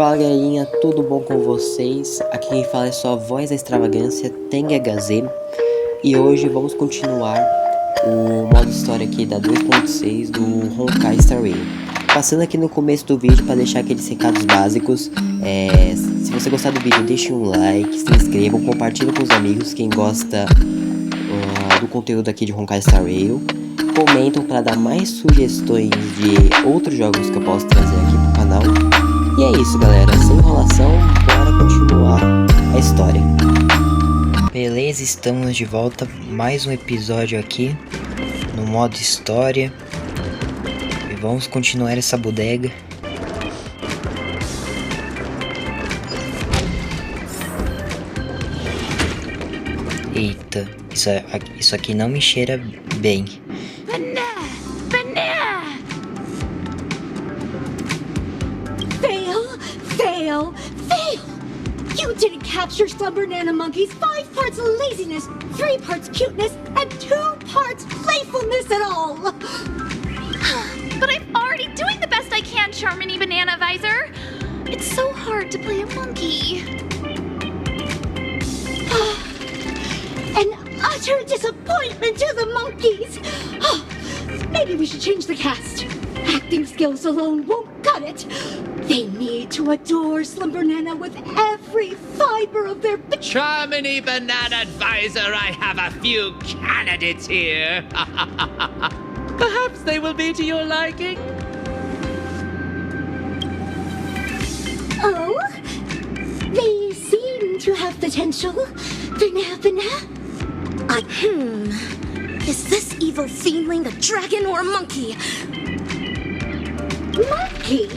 Fala galerinha, tudo bom com vocês? Aqui quem fala é só a voz da extravagância, Teng HZ. E hoje vamos continuar o modo história aqui da 2.6 do Honkai Star Rail. Passando aqui no começo do vídeo para deixar aqueles recados básicos. Se você gostar do vídeo, deixe um like, se inscrevam, compartilhe com os amigos quem gosta do conteúdo aqui de Honkai Star Rail. Comentam para dar mais sugestões de outros jogos que eu posso trazer aqui pro canal. E é isso galera, sem enrolação, bora continuar a história. Beleza, estamos de volta, mais um episódio aqui no modo história. E vamos continuar essa bodega. Eita, isso aqui não me cheira bem. Fail! You didn't capture Slumber Nana Monkey's 5 parts laziness, 3 parts cuteness, and 2 parts playfulness at all! But I'm already doing the best I can, Charmony Banana Visor! It's so hard to play a monkey. An utter disappointment to the monkeys! Maybe we should change the cast. Acting skills alone won't cut it. They need to adore Slumber Nana with every fiber of their Charmony Banana Advisor, I have a few candidates here. Perhaps they will be to your liking. Oh? They seem to have potential. Banana? Is this evil fiendling a dragon or a monkey? Monkey?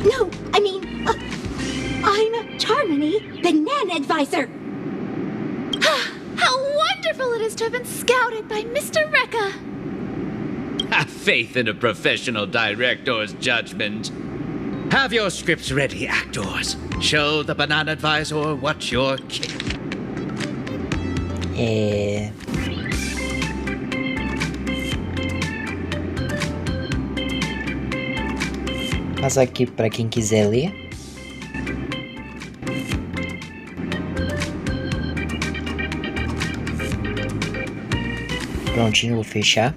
No, I mean, I'm Charmony, Banana Advisor. How wonderful it is to have been scouted by Mr. Rekka. Have faith in a professional director's judgment. Have your scripts ready, actors. Show the Banana Advisor what you're capable. Passar aqui para quem quiser ler. Prontinho, vou fechar.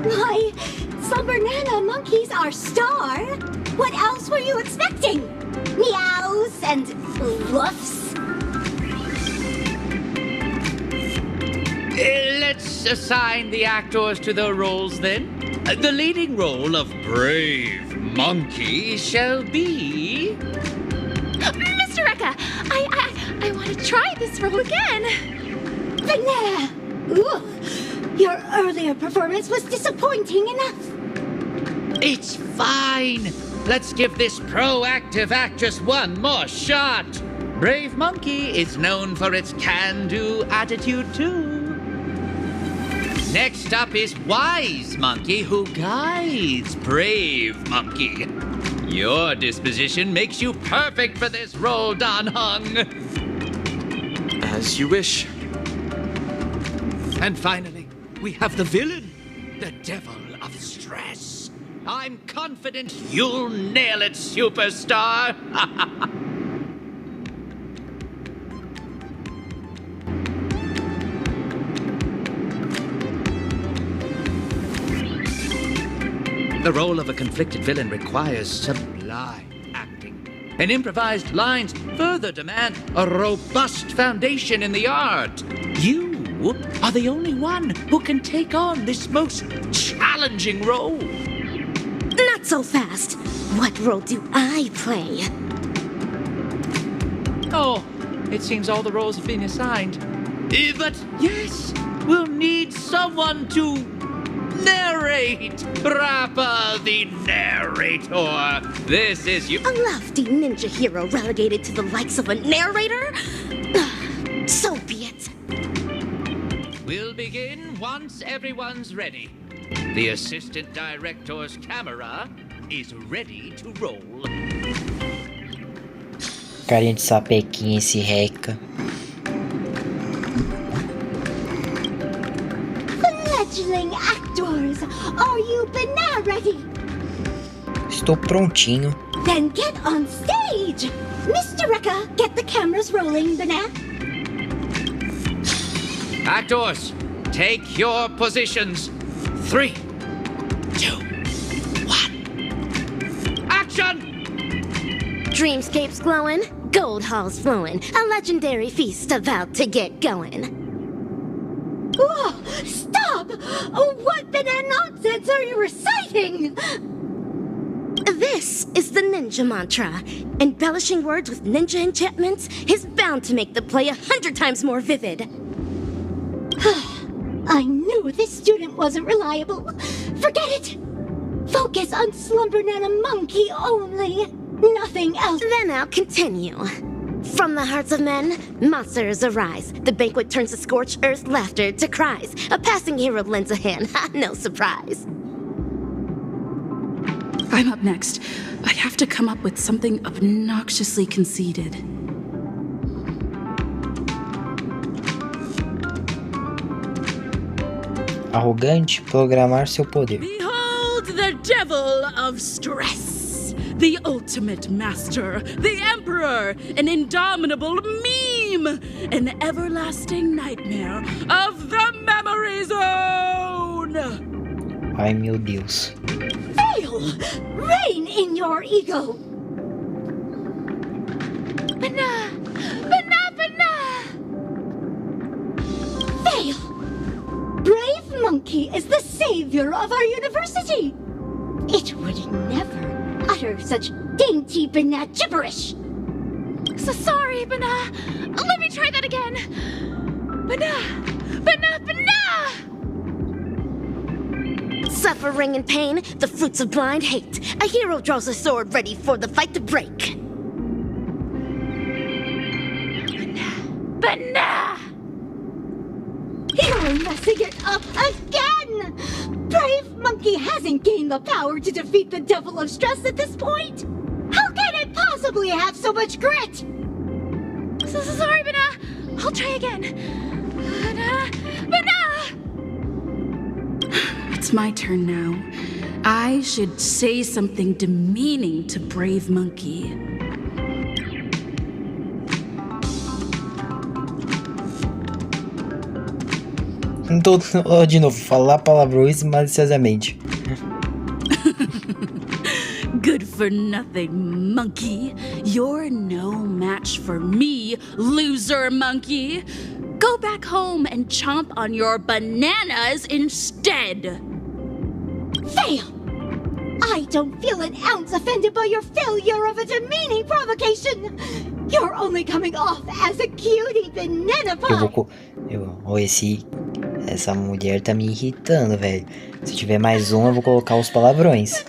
Why, Slumber Nana monkeys are star? What else were you expecting? Meows and woofs? Let's assign the actors to their roles then. The leading role of Brave Monkey shall be... Mr. Rekka, I want to try this role again. Banana! Ugh. Your earlier performance was disappointing enough. It's fine. Let's give this proactive actress one more shot. Brave Monkey is known for its can-do attitude too. Next up is Wise Monkey, who guides Brave Monkey. Your disposition makes you perfect for this role, Don Hung. As you wish. And finally, we have the villain, the Devil of Stress. I'm confident you'll nail it, superstar. The role of a conflicted villain requires sublime acting. And improvised lines further demand a robust foundation in the art. You are the only one who can take on this most challenging role. Not so fast. What role do I play? Oh, it seems all the roles have been assigned. But yes, we'll need someone to narrate. Rappa the narrator. This is you. A lofty ninja hero relegated to the likes of a narrator? So be it. We'll begin once everyone's ready. The assistant director's camera is ready to roll. Carinha de sapequinha esse Rekka. fledgling actors. Are you banana ready? Estou prontinho. Then get on stage. Mr. Rekka, get the cameras rolling, banana. Actors, take your positions. 3, 2, 1. Action! Dreamscapes glowing, gold halls flowing, a legendary feast about to get going. Whoa, stop! What banana nonsense are you reciting? This is the ninja mantra. Embellishing words with ninja enchantments is bound to make the play 100 times more vivid. I knew this student wasn't reliable. Forget it! Focus on Slumber Nana Monkey only. Nothing else. Then I'll continue. From the hearts of men, monsters arise. The banquet turns to scorched earth, laughter to cries. A passing hero lends a hand, no surprise. I'm up next. I have to come up with something obnoxiously conceited. Arrogante, programar seu poder. Behold the devil of stress, the ultimate master, the emperor, an indomitable meme, an everlasting nightmare of the memory zone! Ai, meu Deus. Fail! Reign in your ego! Banana! Banana! Fail! Brave Monkey is the savior of our university! It would never utter such dainty banana gibberish! So sorry, Banana. Let me try that again. Banana! Banana! Banana! Suffering and pain, the fruits of blind hate. A hero draws a sword ready for the fight to break. Banana! You're messing it up again! Brave Monkey hasn't gained the power to defeat the devil of stress at this point! How can it possibly have so much grit? So sorry, Banana. I'll try again. Banana! Banana! It's my turn now. I should say something demeaning to Brave Monkey. De novo, falar palavrões maliciosamente. Good for nothing, monkey. You're no match for me, loser monkey. Go back home and chomp on your bananas instead. Fail! I don't feel an ounce offended by your failure of a demeaning provocation! You're only coming off as a cutie banana pie! Essa mulher tá me irritando, velho. Se tiver mais um, eu vou colocar os palavrões.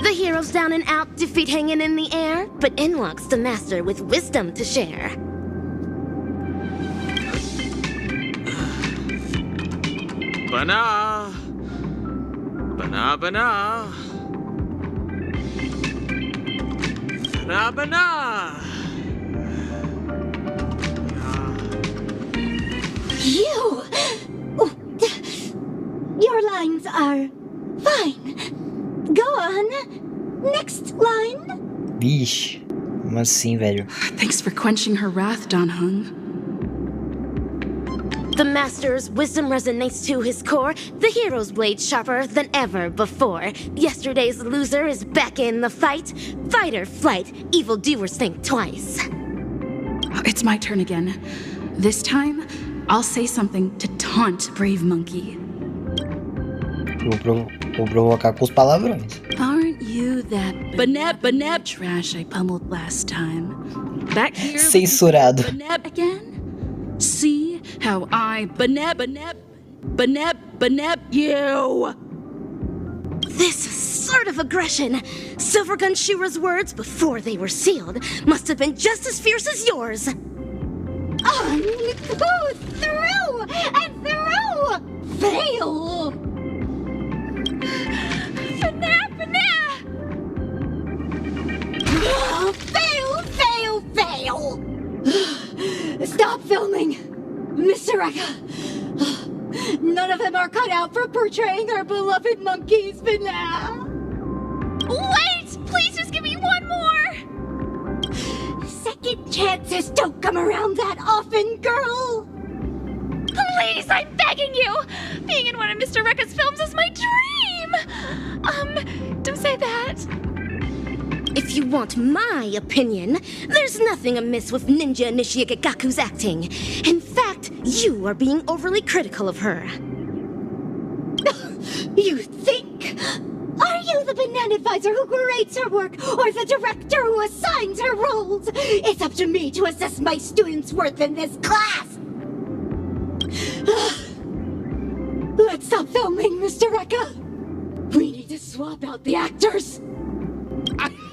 The heroes down and out, defeat hanging in the air, but in walks the master with wisdom to share. Banana! Banana, banana! Banana, banana! You! Your lines are fine. Go on. Next line. Vixe, como assim, velho? Thanks for quenching her wrath, Don Hung. The master's wisdom resonates to his core. The hero's blade sharper than ever before. Yesterday's loser is back in the fight. Fight or flight, evildoers think twice. It's my turn again. This time, I'll say something to taunt Brave Monkey. Vou provocar com os palavrões. Aren't you that banab trash I pummeled last time? Back here Censurado. banab again? See how I banab you? This assertive aggression. Silvergun Shira's words before they were sealed must have been just as fierce as yours. On, go through and through. Fail. Banana! Banana! Fail, fail, fail. Stop filming. Mr. Eka! None of them are cut out for portraying our beloved monkeys, Banana! Wait! Please just give me one more! Second chances don't come around that often, girl! Please, I'm begging you! Being in one of Mr. Rekka's films is my dream! Don't say that. If you want my opinion, there's nothing amiss with Ninja Initiate Gaku's acting. In fact, you are being overly critical of her. You think? Are you the banana advisor who grades her work, or the director who assigns her roles? It's up to me to assess my students' worth in this class! Let's stop filming, Mr. Eka! We need to swap out the actors!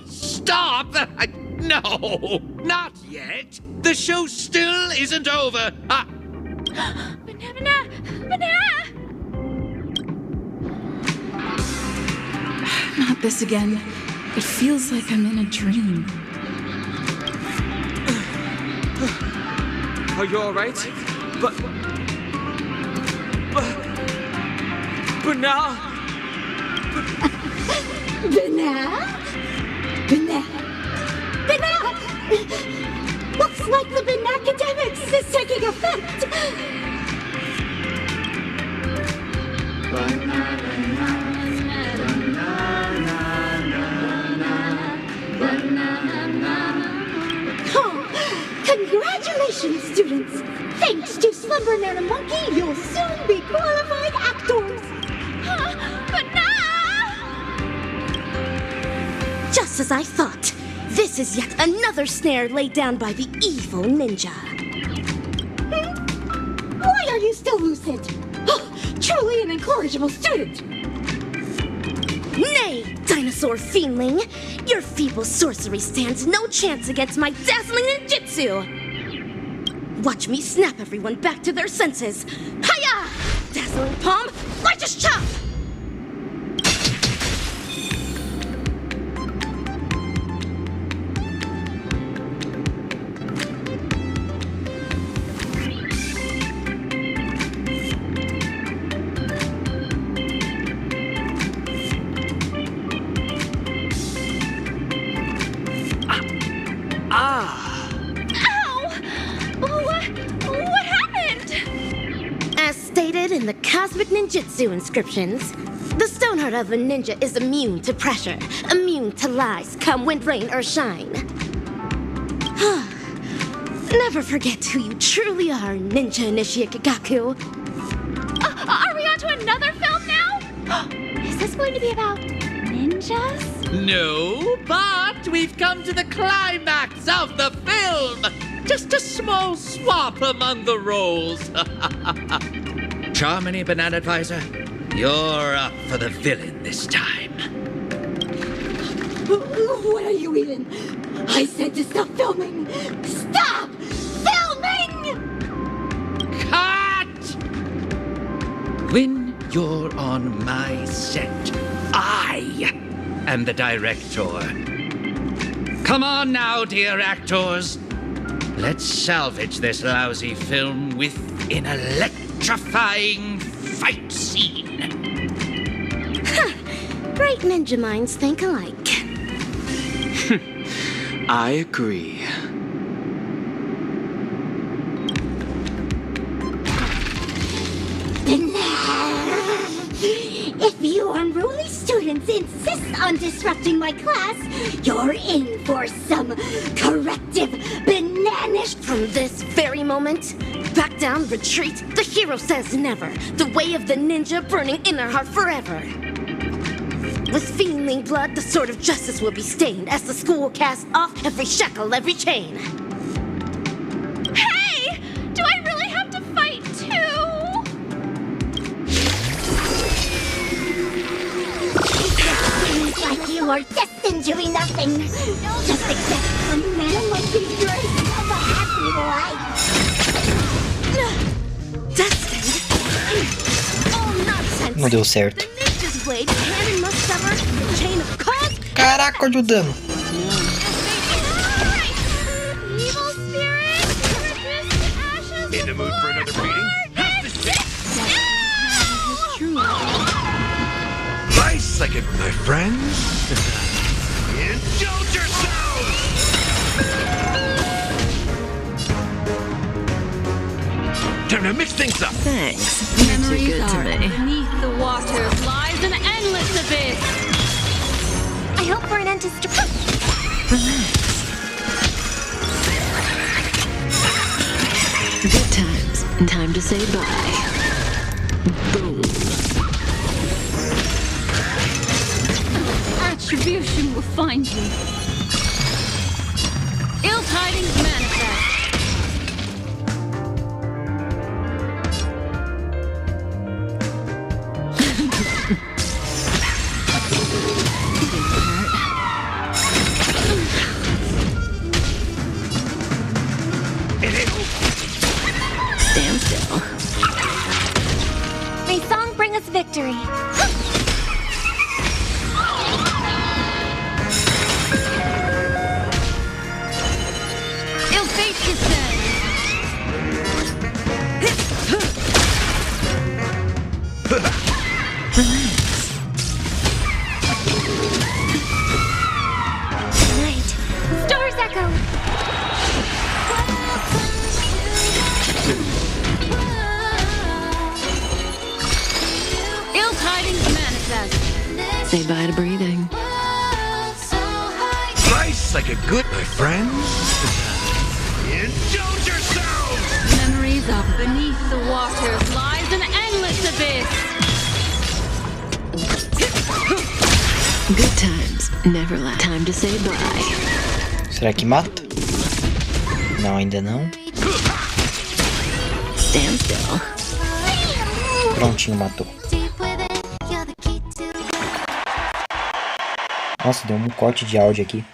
Stop! No, not yet. The show still isn't over. Banana! Not this again. It feels like I'm in a dream. Are you alright? But now... Banana? Looks like the Banacademics is taking effect! Congratulations, students! Thanks to Slim Banana Monkey, you'll soon be qualified actors! Just as I thought, this is yet another snare laid down by the evil ninja. Why are you still lucid? Truly an incorrigible student! Nay, dinosaur fiendling! Your feeble sorcery stands no chance against my dazzling ninjutsu! Watch me snap everyone back to their senses! Hiya! Dazzling palm, righteous chop! In the cosmic ninjutsu inscriptions, the stone heart of a ninja is immune to pressure, immune to lies, come wind, rain, or shine. Never forget who you truly are, Ninja Initiate Gaku. Are we on to another film now? Is this going to be about ninjas? No, but we've come to the climax of the film. Just a small swap among the roles. Charmony, Banana Advisor, you're up for the villain this time. What are you eating? I said to stop filming! Stop filming! Cut! When you're on my set, I am the director. Come on now, dear actors. Let's salvage this lousy film with an electrifying fight scene. Great ninja minds think alike. I agree. If you unruly students insist on disrupting my class, you're in for some corrective bananish. From this very moment, back down, retreat, the hero says never. The way of the ninja burning in their heart forever. With fiendling blood, the sword of justice will be stained as the school casts off every shackle, every chain. Hey! Do I really have to fight too? Seems like you are destined to be nothing. Just accept a man monkey's grace of a happy life. Destined? All nonsense. Não deu certo. The ninja's blade, hand must sever, chain of cause. Caraca, olha o dano. Evil spirit, reduce to ashes In the mood for another beating? Nice like it, my friends. Indulge yourselves! Time to mix things up. Thanks. You're too good to me. Beneath the waters lies an endless abyss. I hope for an end to Good times. Time to say bye. Boom. Attribution will find you. Ill tidings manifest. Stand still. May song bring us victory. Ill fate descends. Night. Stars echo. Ill tidings manifest. Say bye to breathing. Nice like a good, my friends. Indulge yourselves! Memories of beneath the waters lies an endless abyss. Good times. Never last. Time to say bye. Será que mata? Não, ainda não. Stand still. Prontinho, matou. Nossa, deu um corte de áudio aqui.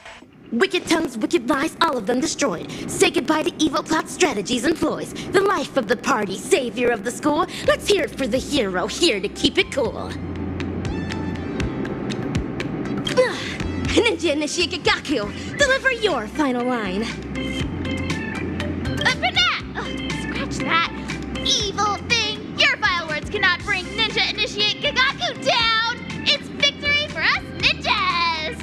Wicked tongues, wicked lies, all of them destroyed. Say goodbye to evil plot strategies and ploys. The life of the party, savior of the school. Let's hear it for the hero, here to keep it cool. Ninja Initiate Gaku, deliver your final line. Scratch that. Evil thing. Your vile words cannot bring Ninja Initiate Gagaku down. It's victory for us ninjas.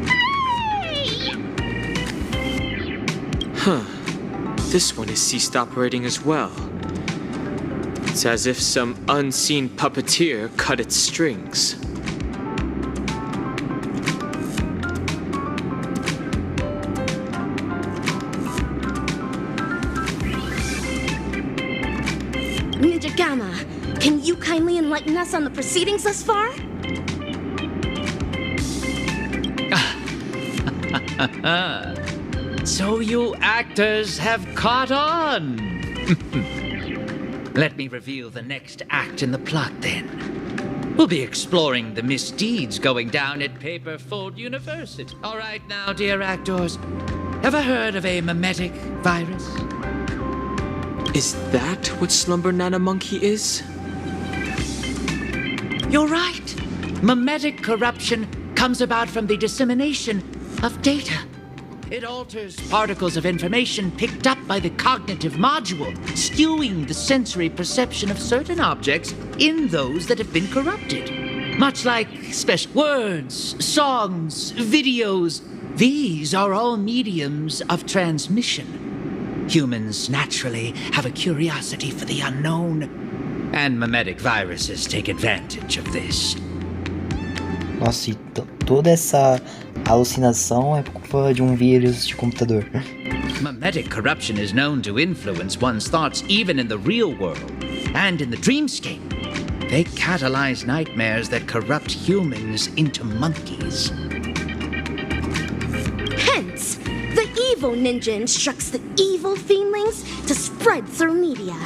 Hooray! Huh. This one has ceased operating as well. It's as if some unseen puppeteer cut its strings. Ninja Gamma, can you kindly enlighten us on the proceedings thus far? So you actors have caught on. Let me reveal the next act in the plot then. We'll be exploring the misdeeds going down at Paperfold University. All right now, dear actors. Ever heard of a mimetic virus? Is that what Slumber Nana Monkey is? You're right. Mimetic corruption comes about from the dissemination of data. It alters particles of information picked up by the cognitive module, skewing the sensory perception of certain objects in those that have been corrupted. Much like special words, songs, videos, these are all mediums of transmission. Humans naturally have a curiosity for the unknown, and mimetic viruses take advantage of this. Nossa, e toda essa alucinação é por culpa de vírus de computador. Mimetic corruption is known to influence one's thoughts even in the real world and in the dreamscape. They catalyze nightmares that corrupt humans into monkeys. Hence, the evil ninja instructs the evil fiendlings to spread through media,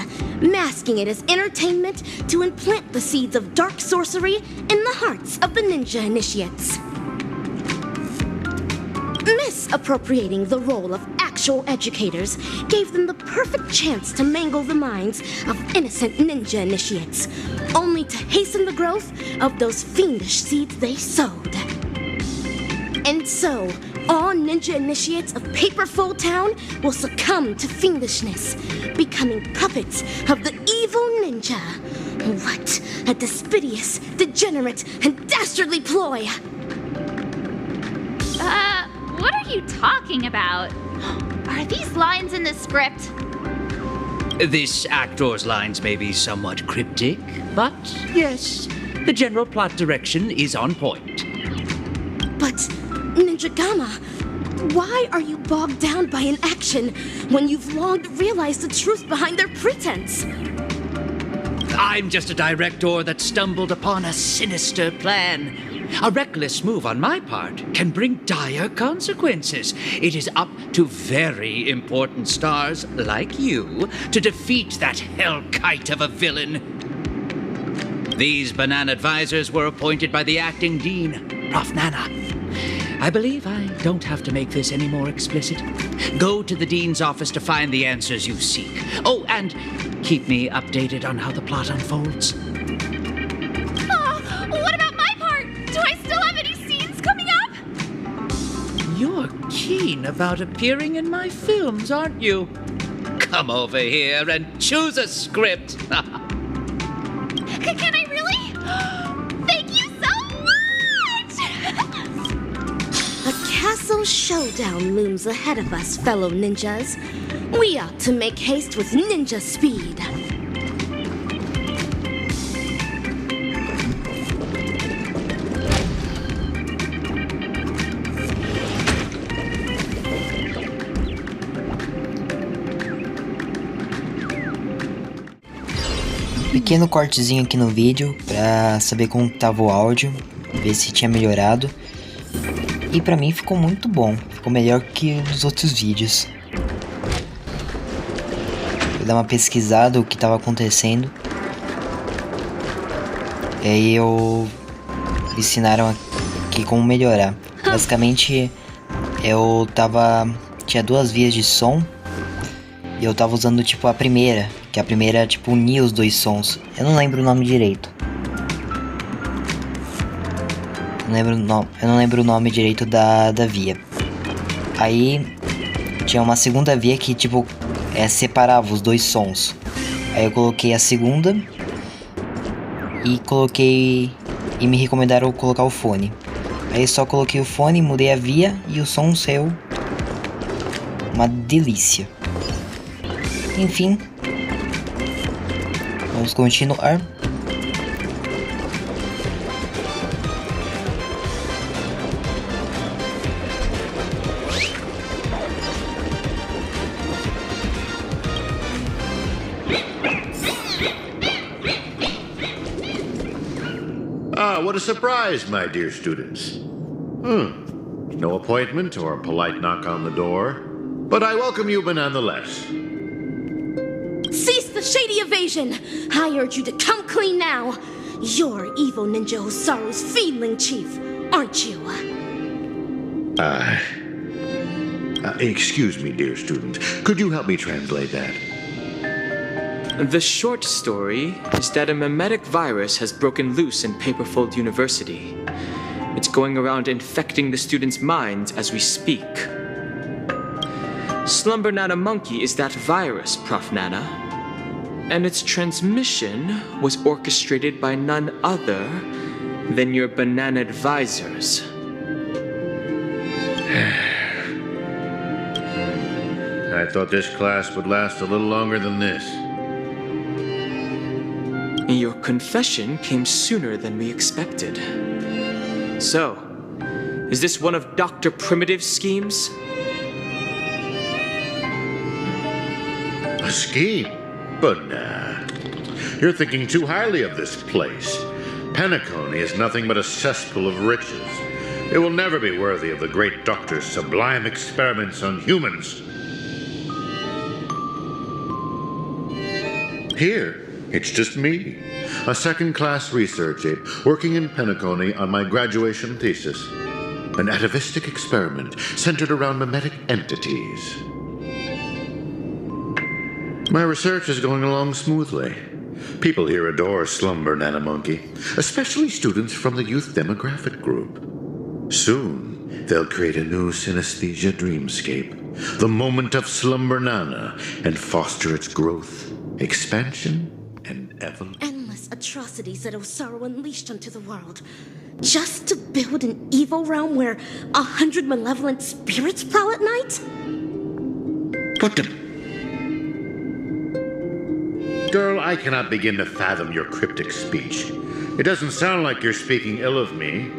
masking it as entertainment to implant the seeds of dark sorcery in the hearts of the ninja initiates. Misappropriating the role of actual educators gave them the perfect chance to mangle the minds of innocent ninja initiates, only to hasten the growth of those fiendish seeds they sowed. And so, all ninja initiates of Paperfold Town will succumb to fiendishness, becoming puppets of the evil ninja. What a despicable, degenerate, and dastardly ploy! What are you talking about? Are these lines in the script? This actor's lines may be somewhat cryptic, but yes, the general plot direction is on point. But, Ninja Gamma, why are you bogged down by an action when you've long realized the truth behind their pretense? I'm just a director that stumbled upon a sinister plan. A reckless move on my part can bring dire consequences. It is up to very important stars like you to defeat that hell-kite of a villain. These banana advisors were appointed by the acting dean, Prof. Nana. I believe I don't have to make this any more explicit. Go to the dean's office to find the answers you seek. Oh, and keep me updated on how the plot unfolds. What about my part? Do I still have any scenes coming up? You're keen about appearing in my films, aren't you? Come over here and choose a script. Can I really? Thank you so much! A castle showdown looms ahead of us, fellow ninjas. We ought to make haste with ninja speed. Pequeno cortezinho aqui no vídeo pra saber como tava o áudio, ver se tinha melhorado. E pra mim ficou muito bom, ficou melhor que os outros vídeos. Vou dar uma pesquisada o que tava acontecendo. E aí me ensinaram aqui como melhorar. Basicamente tinha duas vias de som. E eu tava usando tipo a primeira, que a primeira tipo unia os dois sons. Eu não lembro o nome direito. Eu não lembro o nome direito da via. Aí tinha uma segunda via que tipo separava os dois sons. Aí eu coloquei a segunda e me recomendaram colocar o fone. Aí só coloquei o fone, mudei a via e o som saiu uma delícia. Enfim, vamos continuar. What a surprise, my dear students. No appointment or polite knock on the door, but I welcome you nonetheless. Cease the shady evasion! I urge you to come clean now. You're evil Ninja Osaru's feeling chief, aren't you? Excuse me, dear student. Could you help me translate that? The short story is that a mimetic virus has broken loose in Paperfold University. It's going around infecting the students' minds as we speak. Slumber Nana Monkey is that virus, Prof. Nana. And its transmission was orchestrated by none other than your banana advisors. I thought this class would last a little longer than this. Your confession came sooner than we expected. So, is this one of Dr. Primitive's schemes? A scheme? But nah. You're thinking too highly of this place. Penacony is nothing but a cesspool of riches. It will never be worthy of the great doctor's sublime experiments on humans. Here, it's just me, a second-class research aide working in Penacony on my graduation thesis. An atavistic experiment centered around mimetic entities. My research is going along smoothly. People here adore Slumber Nana Monkey, especially students from the youth demographic group. Soon, They'll create a new synesthesia dreamscape, the moment of slumber nana, and foster its growth, expansion, and evolution. Endless atrocities that Osaru unleashed onto the world, just to build an evil realm where 100 malevolent spirits prowl at night? Put them. Girl, I cannot begin to fathom your cryptic speech. It doesn't sound like you're speaking ill of me.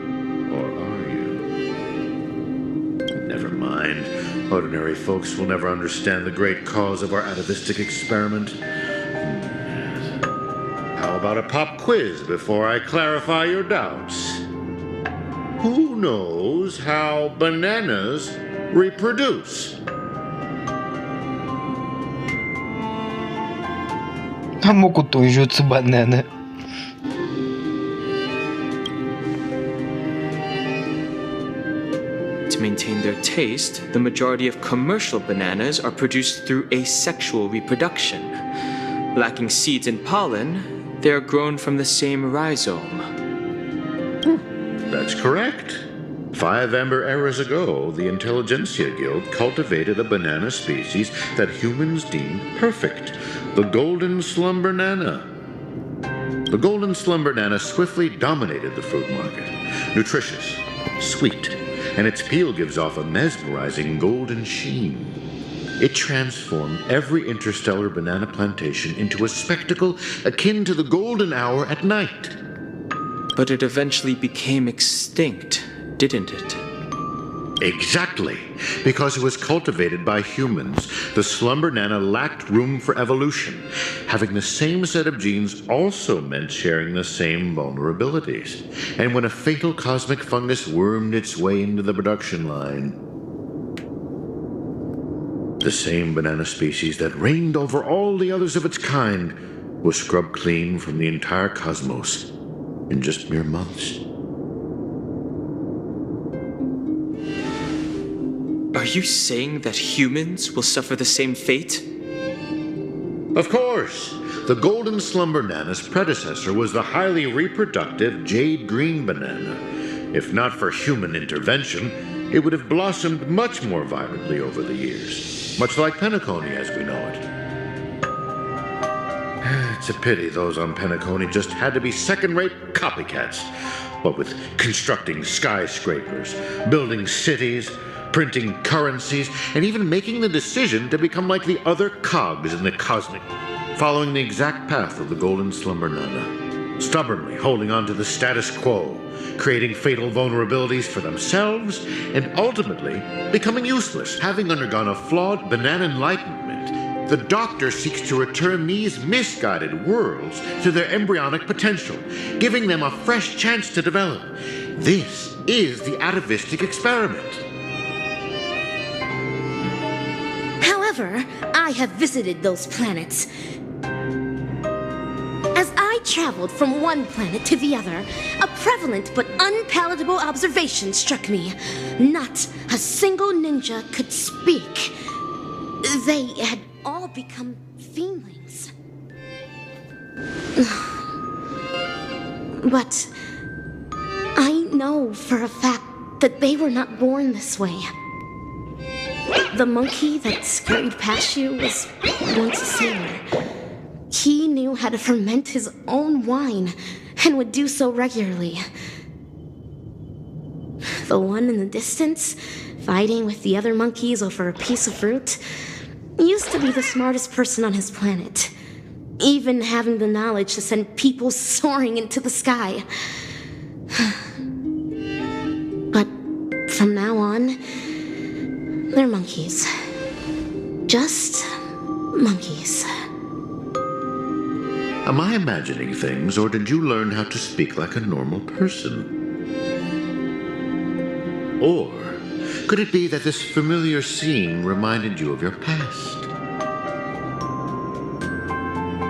Or are you? Never mind. Ordinary folks will never understand the great cause of our atavistic experiment. How about a pop quiz before I clarify your doubts? Who knows how bananas reproduce? Hamokuto Jutsu Banana. To maintain their taste, the majority of commercial bananas are produced through asexual reproduction. Lacking seeds and pollen, they are grown from the same rhizome. That's correct. 5 amber eras ago, the Intelligentsia Guild cultivated a banana species that humans deemed perfect, the Golden Slumber Nana. The Golden Slumber Nana swiftly dominated the fruit market. Nutritious, sweet, and its peel gives off a mesmerizing golden sheen. It transformed every interstellar banana plantation into a spectacle akin to the golden hour at night. But it eventually became extinct, didn't it? Exactly. Because it was cultivated by humans, the slumber nana lacked room for evolution. Having the same set of genes also meant sharing the same vulnerabilities. And when a fatal cosmic fungus wormed its way into the production line, the same banana species that reigned over all the others of its kind was scrubbed clean from the entire cosmos in just mere months. Are you saying that humans will suffer the same fate? Of course. The Golden Slumber Nana's predecessor was the highly reproductive jade green banana. If not for human intervention, it would have blossomed much more vibrantly over the years, much like Penacony as we know it. It's a pity those on Penacony just had to be second-rate copycats. What with constructing skyscrapers, building cities, printing currencies, and even making the decision to become like the other cogs in the cosmic, following the exact path of the Golden Slumber Nana, stubbornly holding on to the status quo, creating fatal vulnerabilities for themselves, and ultimately becoming useless. Having undergone a flawed banana enlightenment, the Doctor seeks to return these misguided worlds to their embryonic potential, giving them a fresh chance to develop. This is the atavistic experiment. However, I have visited those planets. As I traveled from one planet to the other, a prevalent but unpalatable observation struck me. Not a single ninja could speak. They had all become fiendlings. But I know for a fact that they were not born this way. The monkey that scurried past you was once a sailor. He knew how to ferment his own wine and would do so regularly. The one in the distance, fighting with the other monkeys over a piece of fruit, used to be the smartest person on his planet, even having the knowledge to send people soaring into the sky. But from now on, they're monkeys. Just monkeys. Am I imagining things, or did you learn how to speak like a normal person? Or could it be that this familiar scene reminded you of your past?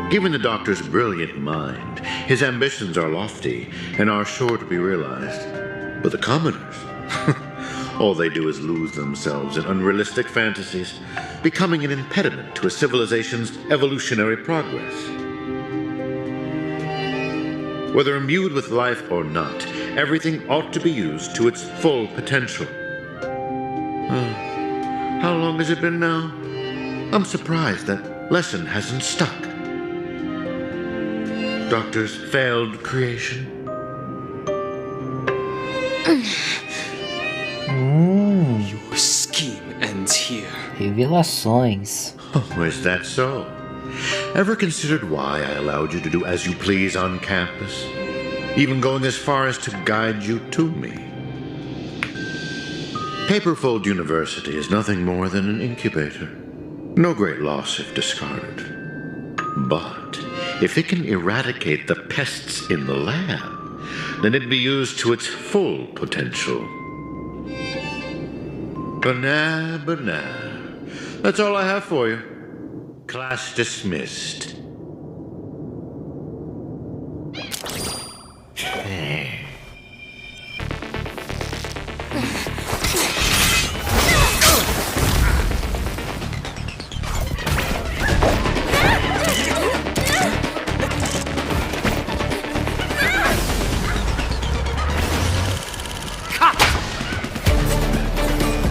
Given the Doctor's brilliant mind, his ambitions are lofty and are sure to be realized. But the commoners, all they do is lose themselves in unrealistic fantasies, becoming an impediment to a civilization's evolutionary progress. Whether imbued with life or not, everything ought to be used to its full potential. How long has it been now? I'm surprised that lesson hasn't stuck. Doctor's failed creation. Your scheme ends here. Revelações. Oh, is that so? Ever considered why I allowed you to do as you please on campus? Even going as far as to guide you to me? Paperfold University is nothing more than an incubator. No great loss if discarded. But if it can eradicate the pests in the lab, then it'd be used to its full potential. Banana. That's all I have for you. Class dismissed.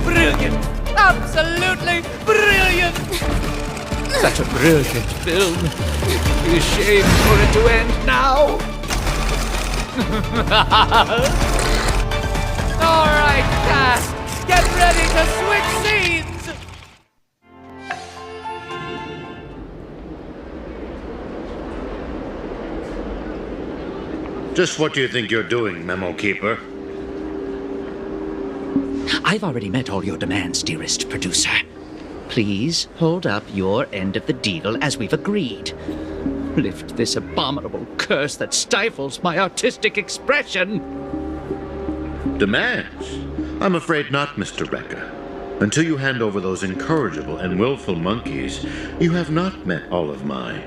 Brilliant! Absolutely brilliant! Such a brilliant film. It'd be a shame for it to end now. All right, cast, get ready to switch scenes. Just what do you think you're doing, Memo Keeper? I've already met all your demands, dearest producer. Please hold up your end of the deal as we've agreed. Lift this abominable curse that stifles my artistic expression. Demands? I'm afraid not, Mr. Rekka. Until you hand over those incorrigible and willful monkeys, you have not met all of my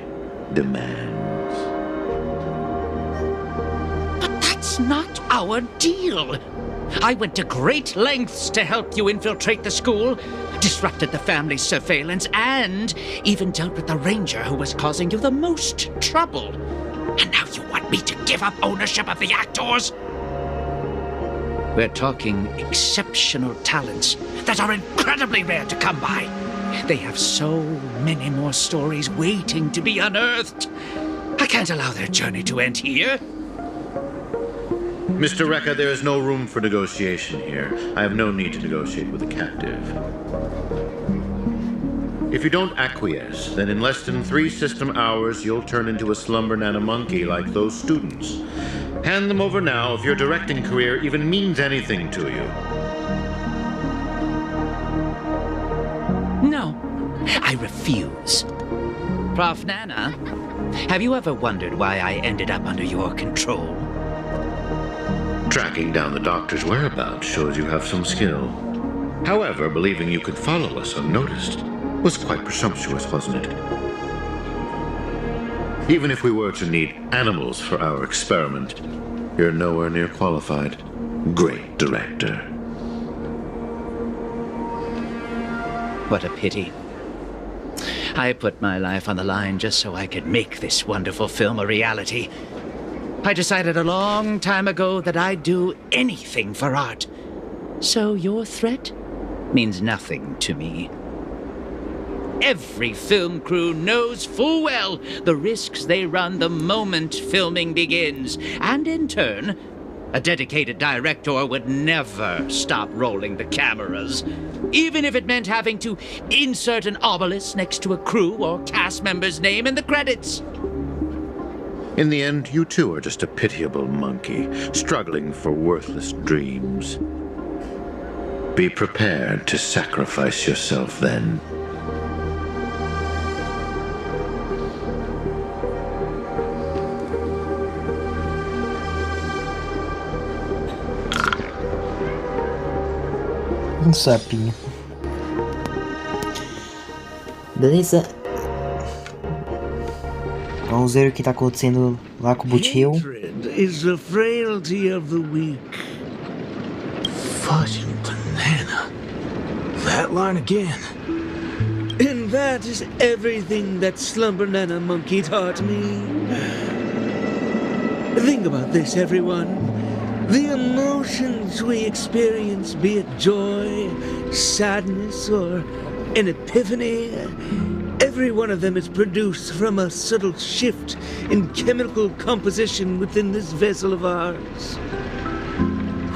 demands. But that's not our deal. I went to great lengths to help you infiltrate the school, disrupted the family's surveillance, and even dealt with the ranger who was causing you the most trouble. And now you want me to give up ownership of the actors? We're talking exceptional talents that are incredibly rare to come by. They have so many more stories waiting to be unearthed. I can't allow their journey to end here. Mr. Rekka, there is no room for negotiation here. I have no need to negotiate with a captive. If you don't acquiesce, then in less than 3 system hours, you'll turn into a slumber nana monkey like those students. Hand them over now if your directing career even means anything to you. No, I refuse. Prof. Nana, have you ever wondered why I ended up under your control? Tracking down the doctor's whereabouts shows you have some skill. However, believing you could follow us unnoticed was quite presumptuous, wasn't it? Even if we were to need animals for our experiment, you're nowhere near qualified. Great director. What a pity. I put my life on the line just so I could make this wonderful film a reality. I decided a long time ago that I'd do anything for art. So your threat means nothing to me. Every film crew knows full well the risks they run the moment filming begins. And in turn, a dedicated director would never stop rolling the cameras, even if it meant having to insert an obelisk next to a crew or cast member's name in the credits. In the end, you too are just a pitiable monkey, struggling for worthless dreams. Be prepared to sacrifice yourself then. Um sapinho. Beleza. Vamos ver o que tá acontecendo lá com o Boot Hill. Hatred is the frailty of the weak. Fudging banana. That line again. And that is everything that Slumber Nana Monkey taught me. Think about this, everyone. The emotions we experience, be it joy, sadness, or an epiphany, every one of them is produced from a subtle shift in chemical composition within this vessel of ours.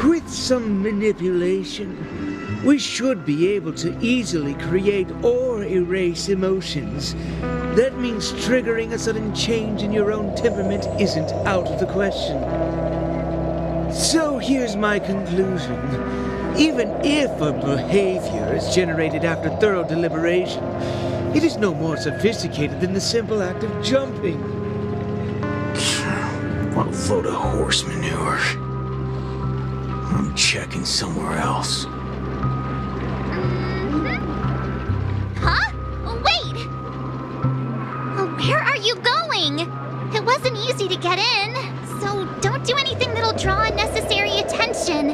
With some manipulation, we should be able to easily create or erase emotions. That means triggering a sudden change in your own temperament isn't out of the question. So here's my conclusion. Even if a behavior is generated after thorough deliberation, it is no more sophisticated than the simple act of jumping. What a load of horse manure. I'm checking somewhere else. Huh? Wait! Where are you going? It wasn't easy to get in, so don't do anything that'll draw unnecessary attention.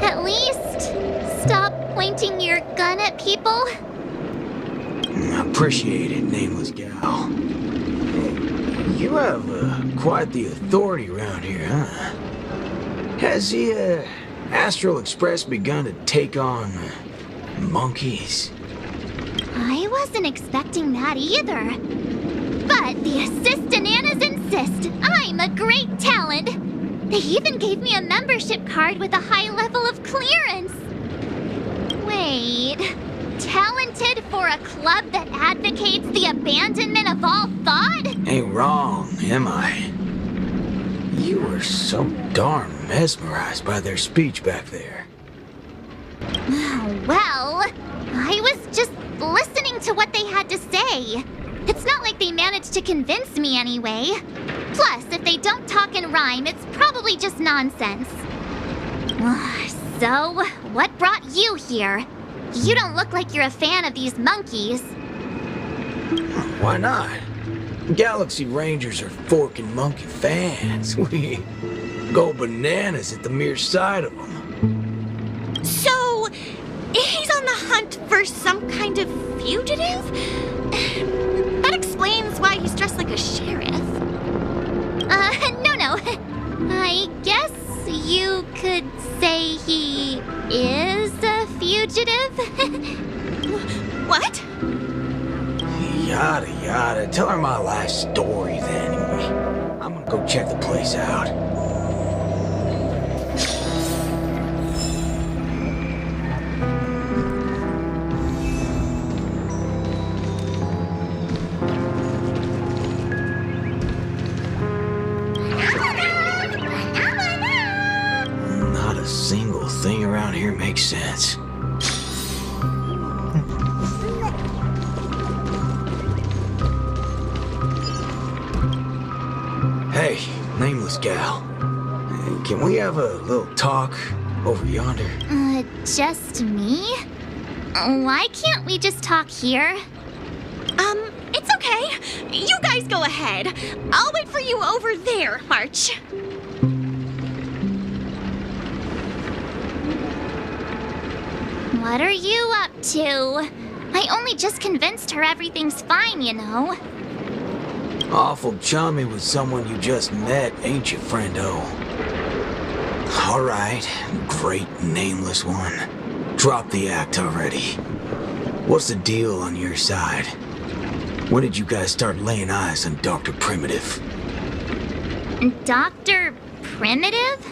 At least, stop pointing your gun at people. Appreciate it, nameless gal. You have quite the authority around here, huh? Has the Astral Express begun to take on monkeys? I wasn't expecting that either. But the assistananas insist I'm a great talent. They even gave me a membership card with a high level of clearance. Wait, talented for a club that advocates the abandonment of all thought? Ain't wrong, am I? You were so darn mesmerized by their speech back there. Well, I was just listening to what they had to say. It's not like they managed to convince me anyway. Plus, if they don't talk and rhyme, it's probably just nonsense. So, what brought you here? You don't look like you're a fan of these monkeys. Why not? Galaxy Rangers are forking monkey fans. We go bananas at the mere sight of them. So, he's on the hunt for some kind of fugitive? That explains why he's dressed like a sheriff. No. I guess you could say he is a fugitive? What? Yada yada. Tell her my life story then. I'm gonna go check the place out. Not a single thing around here makes sense. Hey, nameless gal. Can we have a little talk over yonder? Just me? Why can't we just talk here? It's okay. You guys go ahead. I'll wait for you over there, March. What are you up to? I only just convinced her everything's fine, you know. Awful chummy with someone you just met, ain't you, friendo? All right, great nameless one. Drop the act already. What's the deal on your side? When did you guys start laying eyes on Dr. Primitive? Dr. Primitive?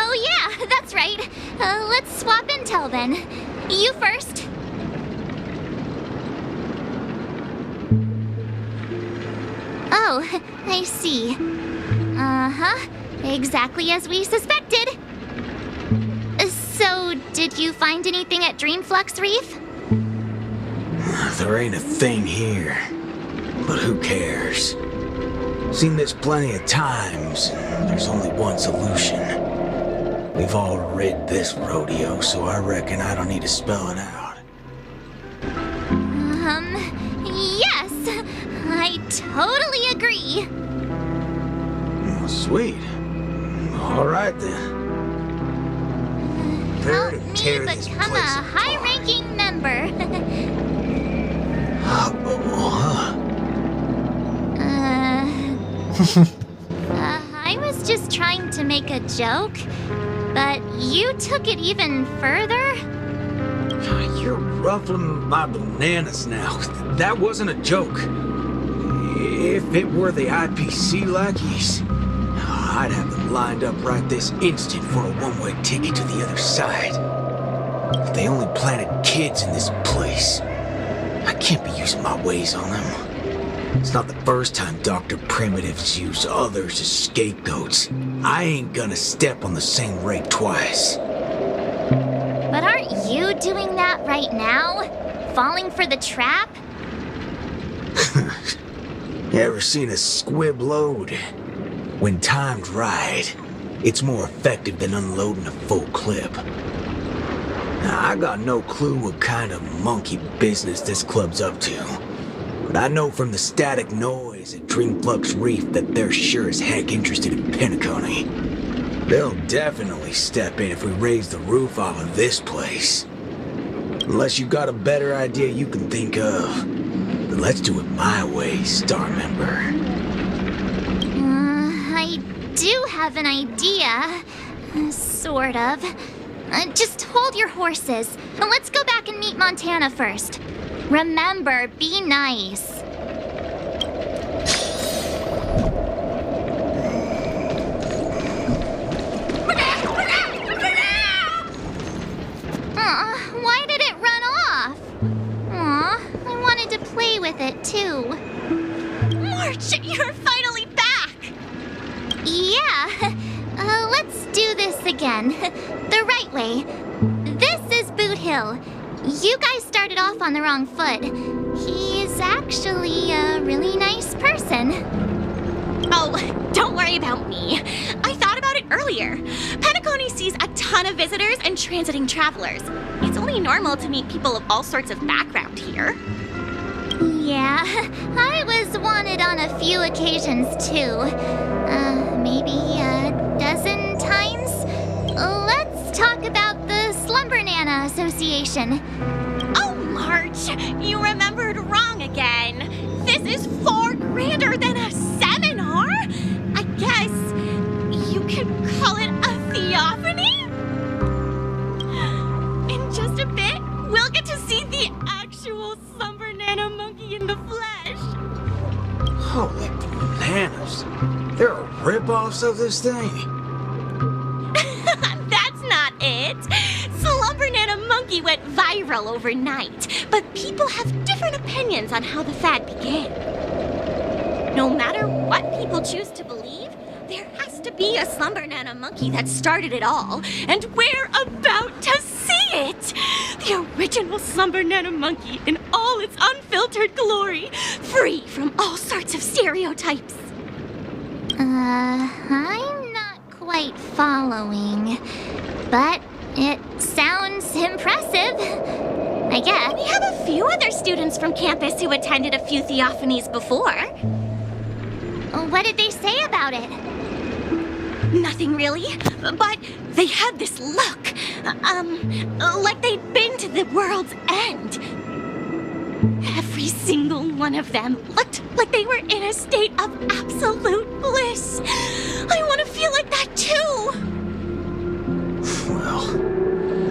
Oh yeah, that's right. Let's swap intel then. You first. Oh, I see. Uh-huh. Exactly as we suspected. So, did you find anything at Dreamflux Reef? There ain't a thing here. But who cares? Seen this plenty of times. There's only one solution. We've all rid this rodeo, so I reckon I don't need to spell it out. Yes. I totally agree. Oh, sweet. All right then. Help me become a high-ranking member. I was just trying to make a joke, but you took it even further? You're ruffling my bananas now. That wasn't a joke. If it were the IPC lackeys, I'd have them lined up right this instant for a one-way ticket to the other side. If they only planted kids in this place, I can't be using my ways on them. It's not the first time Dr. Primitives use others as scapegoats. I ain't gonna step on the same rake twice. But aren't you doing that right now? Falling for the trap? You ever seen a squib load? When timed right, it's more effective than unloading a full clip. Now, I got no clue what kind of monkey business this club's up to, but I know from the static noise at Dreamflux Reef that they're sure as heck interested in Penacony. They'll definitely step in if we raise the roof off of this place. Unless you've got a better idea you can think of. But let's do it my way, Star Member. I do have an idea. Sort of. Just hold your horses. Let's go back and meet Montana first. Remember, be nice. Why did it run off? Aw, I wanted to play with it too. March, you're finally back! Yeah, let's do this again. The right way. This is Boot Hill. You guys started off on the wrong foot. He's actually a really nice person. Oh, don't worry about me. I thought about it earlier. Penacony sees a ton of visitors and transiting travelers. It's only normal to meet people of all sorts of background here. Yeah, I was wanted on a few occasions too. Maybe a dozen times? Let's talk about the Slumber Nana Association. Oh, March, you remembered wrong again. This is far grander than a seminar. I guess you could call it a theophany? In just a bit, we'll get to see the actual Slumber Nana monkey in the flesh. Holy bananas. There are rip-offs of this thing. That's not it. Slumber Nana monkey went viral overnight, but people have different opinions on how the fad began. No matter what people choose to believe, there has to be a Slumber Nana monkey that started it all, and we're about to see it! The original Slumber Nana monkey in all its unfiltered glory, free from all sorts of stereotypes. I'm not quite following, but it sounds impressive, I guess. We have a few other students from campus who attended a few theophanies before. What did they say about it? Nothing really, but they had this look, like they'd been to the world's end. Every single one of them looked like they were in a state of absolute bliss. I want to feel like that too. Well,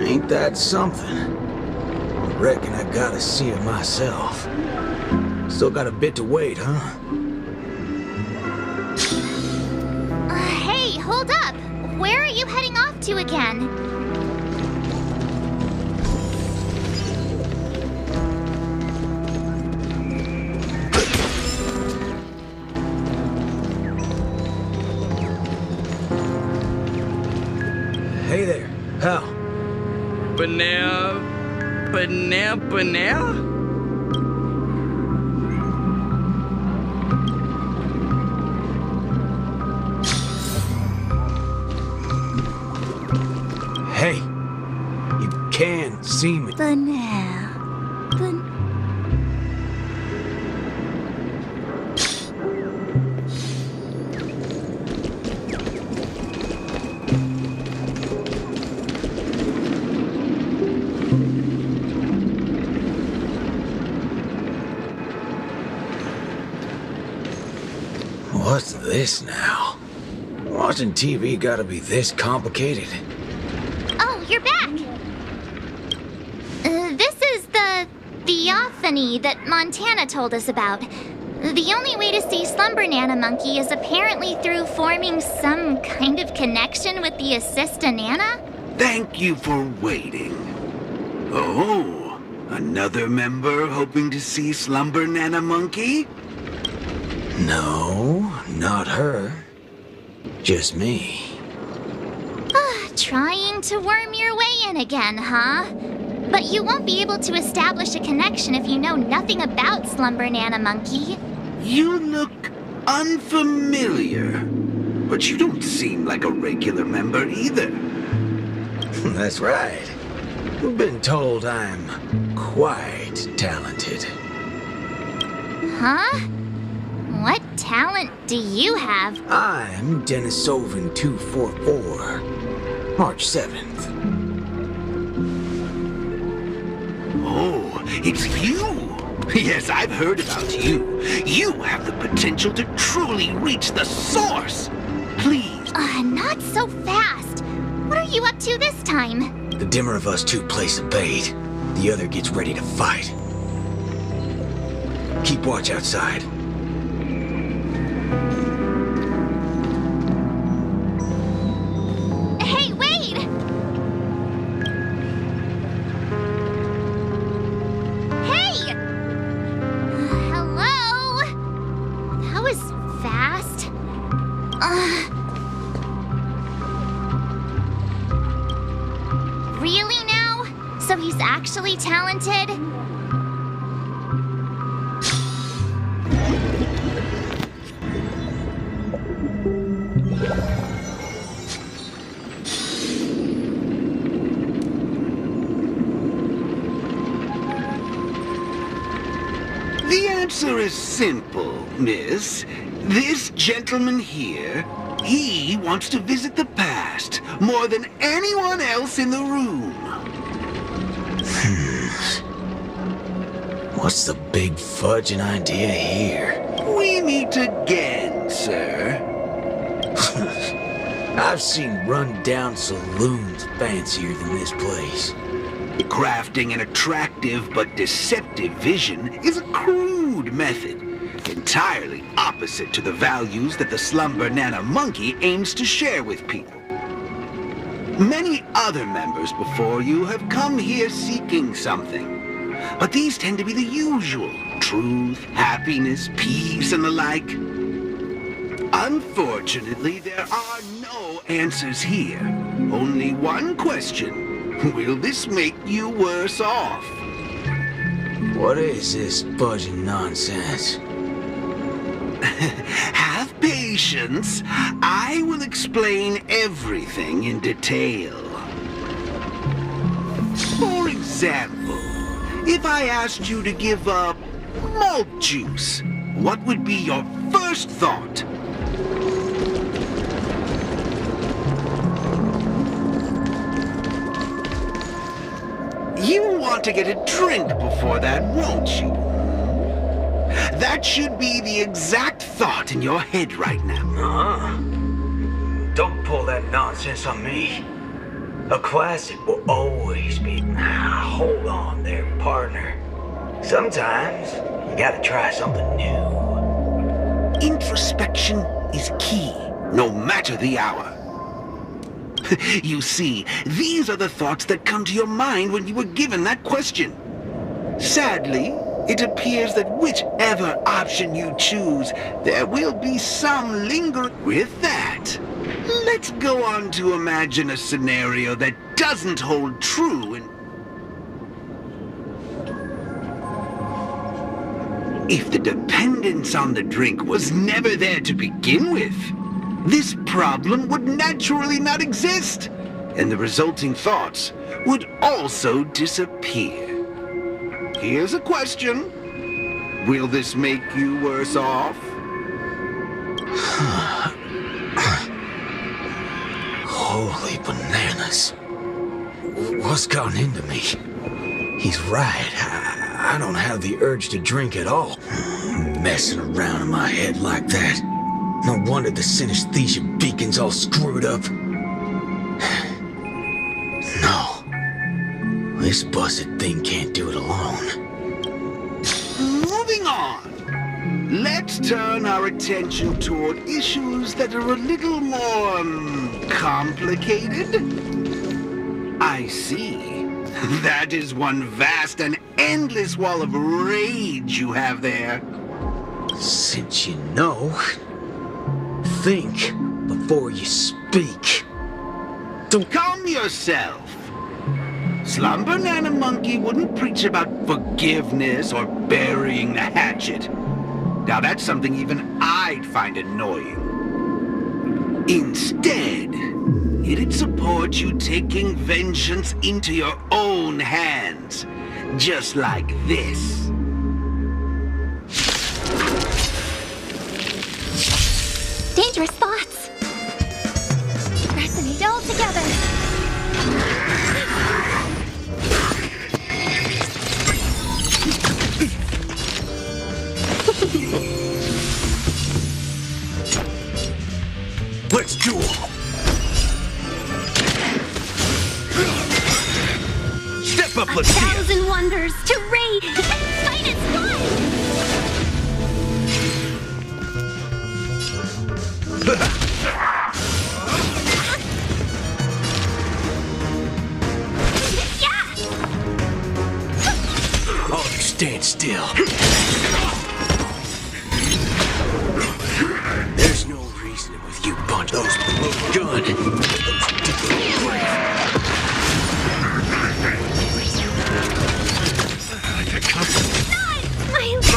ain't that something? I reckon I gotta see it myself. Still got a bit to wait, huh? Hey, hold up. Where are you heading off to again? Hey there, pal. Banana. Hey, you can see me. What's this now? Watching TV gotta be this complicated? Oh, you're back! This is the theophany that Montana told us about. The only way to see Slumber Nana Monkey is apparently through forming some kind of connection with the Assista Nana? Thank you for waiting. Oh, another member hoping to see Slumber Nana Monkey? No, not her. Just me. Trying to worm your way in again, huh? But you won't be able to establish a connection if you know nothing about Slumber Nana Monkey. You look unfamiliar, but you don't seem like a regular member either. That's right. We've been told I'm quite talented. Huh? What talent do you have? I'm Denisovan 244, March 7th. Oh, it's you! Yes, I've heard about you. You have the potential to truly reach the source. Please. Not so fast. What are you up to this time? The dimmer of us two plays a bait. The other gets ready to fight. Keep watch outside. Hey, wait! Hey! Hello? That was fast. Really now? So he's actually talented? The answer is simple, miss. This gentleman here, he wants to visit the past more than anyone else in the room. What's the big fudging idea here? We meet again, sir. I've seen run-down saloons fancier than this place. Crafting an attractive but deceptive vision is a crude method, entirely opposite to the values that the Slumber Nana Monkey aims to share with people. Many other members before you have come here seeking something, but these tend to be the usual: truth, happiness, peace, and the like. Unfortunately, there are no answers here. Only one question. Will this make you worse off? What is this fudging nonsense? Have patience. I will explain everything in detail. For example, if I asked you to give up malt juice, what would be your first thought? You want to get a drink before that, won't you? That should be the exact thought in your head right now. Don't pull that nonsense on me. A classic will always be, hold on there, partner. Sometimes you gotta try something new. Introspection is key, no matter the hour. You see, these are the thoughts that come to your mind when you were given that question. Sadly, it appears that whichever option you choose, there will be some lingering with that. Let's go on to imagine a scenario that doesn't hold true and if the dependence on the drink was never there to begin with, this problem would naturally not exist, and the resulting thoughts would also disappear. Here's a question. Will this make you worse off? Holy bananas. What's gone into me? He's right. I don't have the urge to drink at all. Messing around in my head like that. No wonder the synesthesia beacon's all screwed up. No. This busted thing can't do it alone. Moving on. Let's turn our attention toward issues that are a little more complicated. I see. That is one vast and endless wall of rage you have there. Since you know, think before you speak. Calm yourself. Slumber Nana Monkey wouldn't preach about forgiveness or burying the hatchet. Now that's something even I'd find annoying. Instead, it'd support you taking vengeance into your own hands. Just like this. Dangerous thoughts. Resonate all together. Let's duel! Step up, let's see it! 1,000 wonders to raid and fight as one! Oh, you stand still. There's no reasoning with you, punch. Those look good.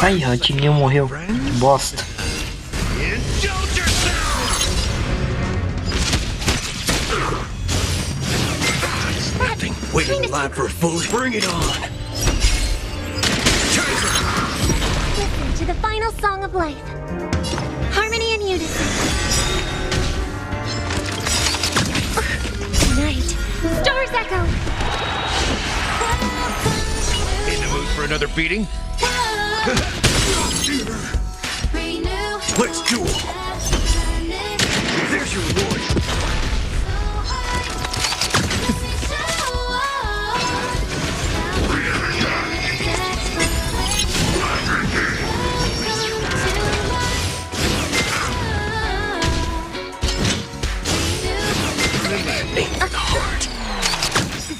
Aí, ó, o Tininho morreu. Que bosta. Waiting in line for a food. Bring it on. Listen to the final song of life. Harmony and unison. Tonight, stars echo. In the mood for another beating? Let's duel. There's your reward.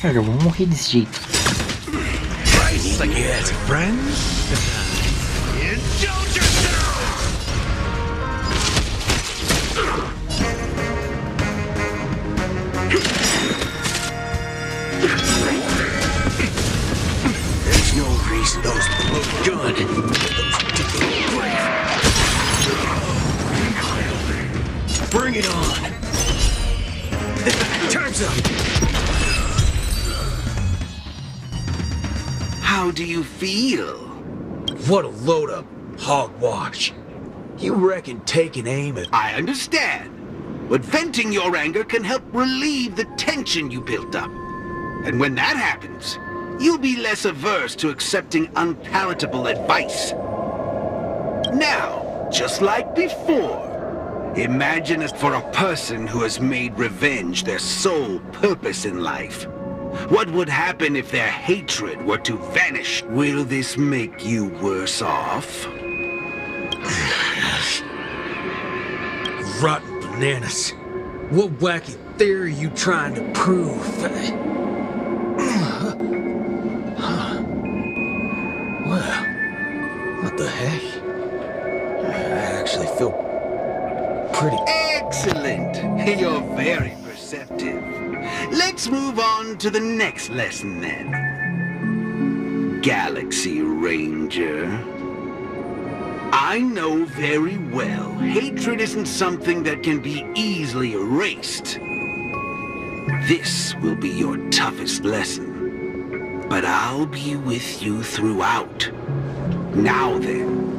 Cara, eu vou morrer desse jeito. Right, like you had some friends. Indulge yourself! There's no reason those look good. Bring it on. Time's up. How do you feel? What a load of hogwash. You reckon taking aim at... I understand. But venting your anger can help relieve the tension you built up. And when that happens, you'll be less averse to accepting unpalatable advice. Now, just like before, imagine it for a person who has made revenge their sole purpose in life. What would happen if their hatred were to vanish? Will this make you worse off? Rotten bananas. What wacky theory you trying to prove? Well, what the heck? I actually feel pretty... Excellent! You're very perceptive. Let's move on to the next lesson then. Galaxy Ranger. I know very well hatred isn't something that can be easily erased. This will be your toughest lesson. But I'll be with you throughout. Now then.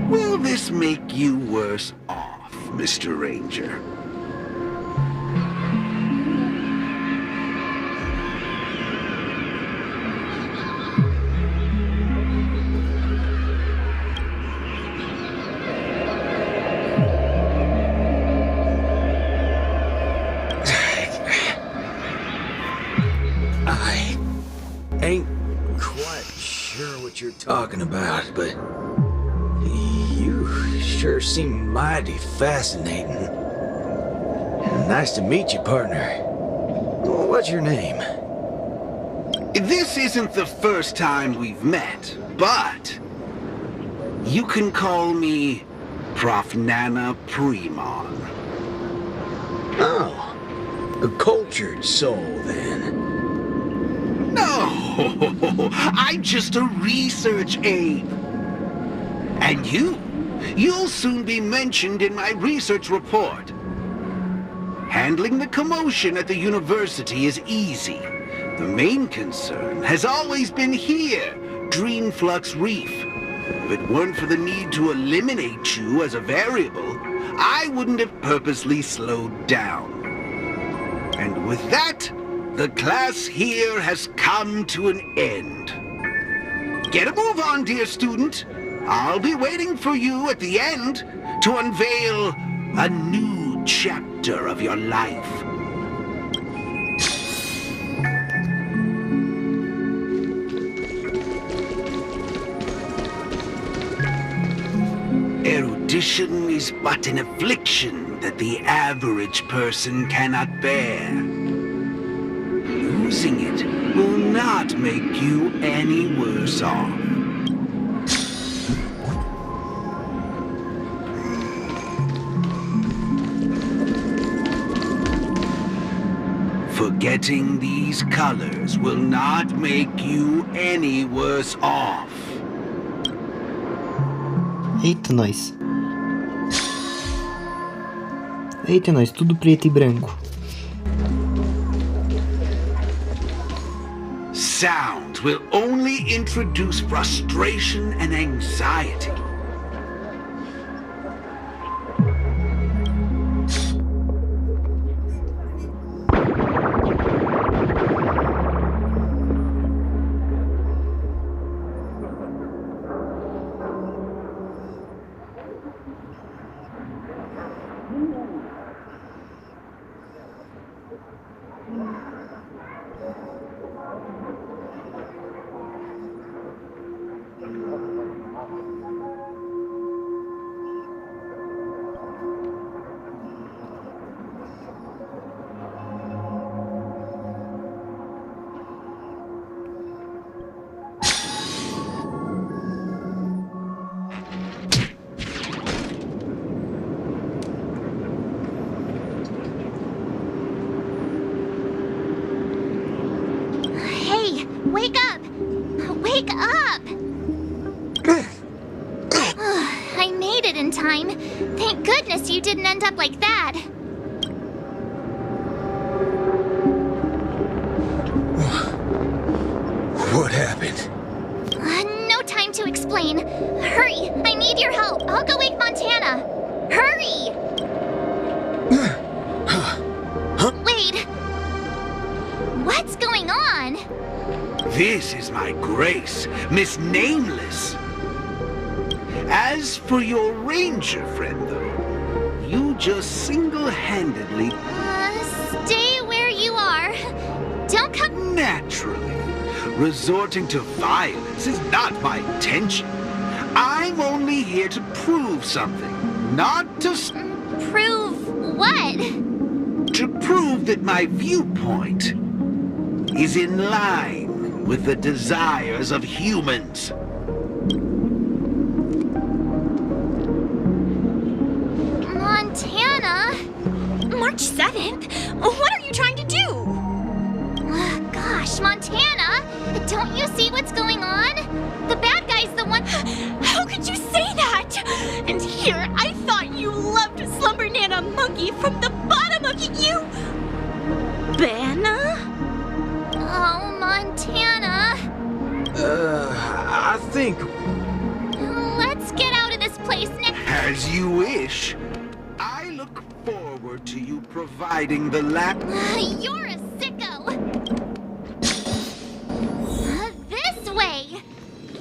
Will this make you worse off, Mr. Ranger? talking about, but you sure seem mighty fascinating. Nice to meet you, partner. What's your name? This isn't the first time we've met, but you can call me Prof. Nana Premon. Oh, a cultured soul, then. No, I'm just a research aide. And you'll soon be mentioned in my research report. Handling the commotion at the university is easy. The main concern has always been here, Dreamflux Reef. If it weren't for the need to eliminate you as a variable, I wouldn't have purposely slowed down. And with that, the class here has come to an end. Get a move on, dear student. I'll be waiting for you at the end to unveil a new chapter of your life. Erudition is but an affliction that the average person cannot bear. Losing it will not make you any worse off. Forgetting these colors will not make you any worse off. Eita, nós. Eita, nós, tudo preto e branco. Sound will only introduce frustration and anxiety. Wake up! Wake up! I made it in time. Thank goodness you didn't end up like that. What happened? No time to explain. Hurry! I need your help. I'll go wake Montana. Hurry! Wait. What's going on? This is my grace, Miss Nameless. As for your ranger friend, though, you just single-handedly... Stay where you are. Don't come... Naturally. Resorting to violence is not my intention. I'm only here to prove something, not to... Prove what? To prove that my viewpoint is in line with the desires of humans. Montana? March 7th? What are you trying to do? Gosh, Montana! Don't you see what's going on? The bad guy's the one... How could you say that? And here, I thought you loved Slumber Nana Monkey from the bottom of you... Banna? Oh, Montana. I think... Let's get out of this place now. As you wish. I look forward to you providing the You're a sicko. This way.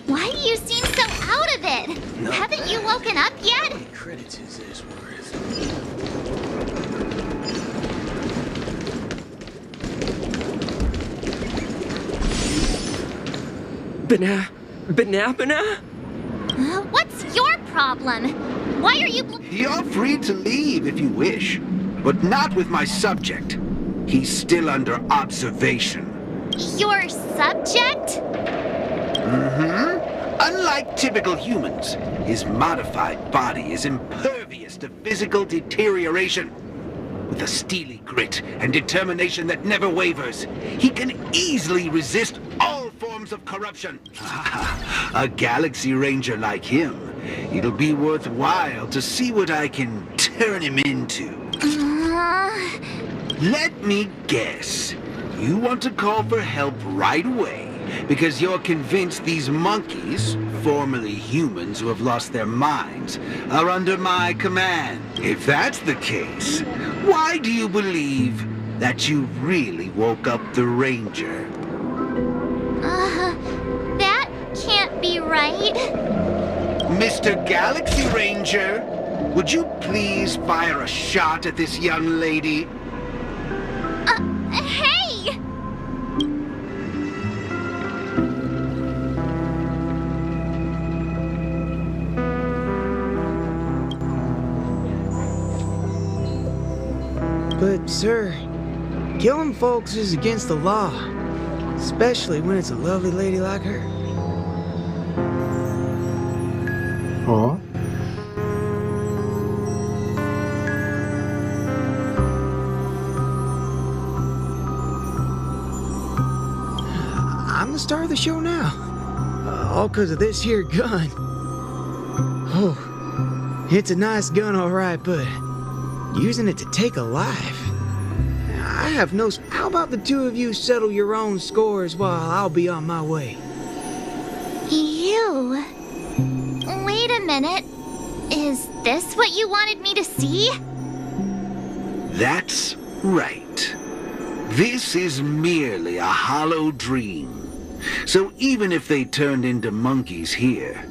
Why do you seem so out of it? No. Haven't you woken up yet? How many credits is this worth? Banana, Banana? What's your problem? Why are you... You're free to leave if you wish, but not with my subject. He's still under observation. Your subject? Unlike typical humans, his modified body is impervious to physical deterioration. With a steely grit and determination that never wavers, he can easily resist all forms of corruption. A Galaxy Ranger like him, it'll be worthwhile to see what I can turn him into. Let me guess. You want to call for help right away because you're convinced these monkeys, formerly humans who have lost their minds, are under my command. If that's the case, why do you believe that you really woke up the Ranger? That can't be right. Mr. Galaxy Ranger, would you please fire a shot at this young lady? Hey! But, sir, killing folks is against the law. Especially when it's a lovely lady like her. Ó. I'm the star of the show now. All because of this here gun. Oh, it's a nice gun, all right, but using it to take a life. I have no... How about the two of you settle your own scores while I'll be on my way? You... Wait a minute. Is this what you wanted me to see? That's right. This is merely a hollow dream. So even if they turned into monkeys here,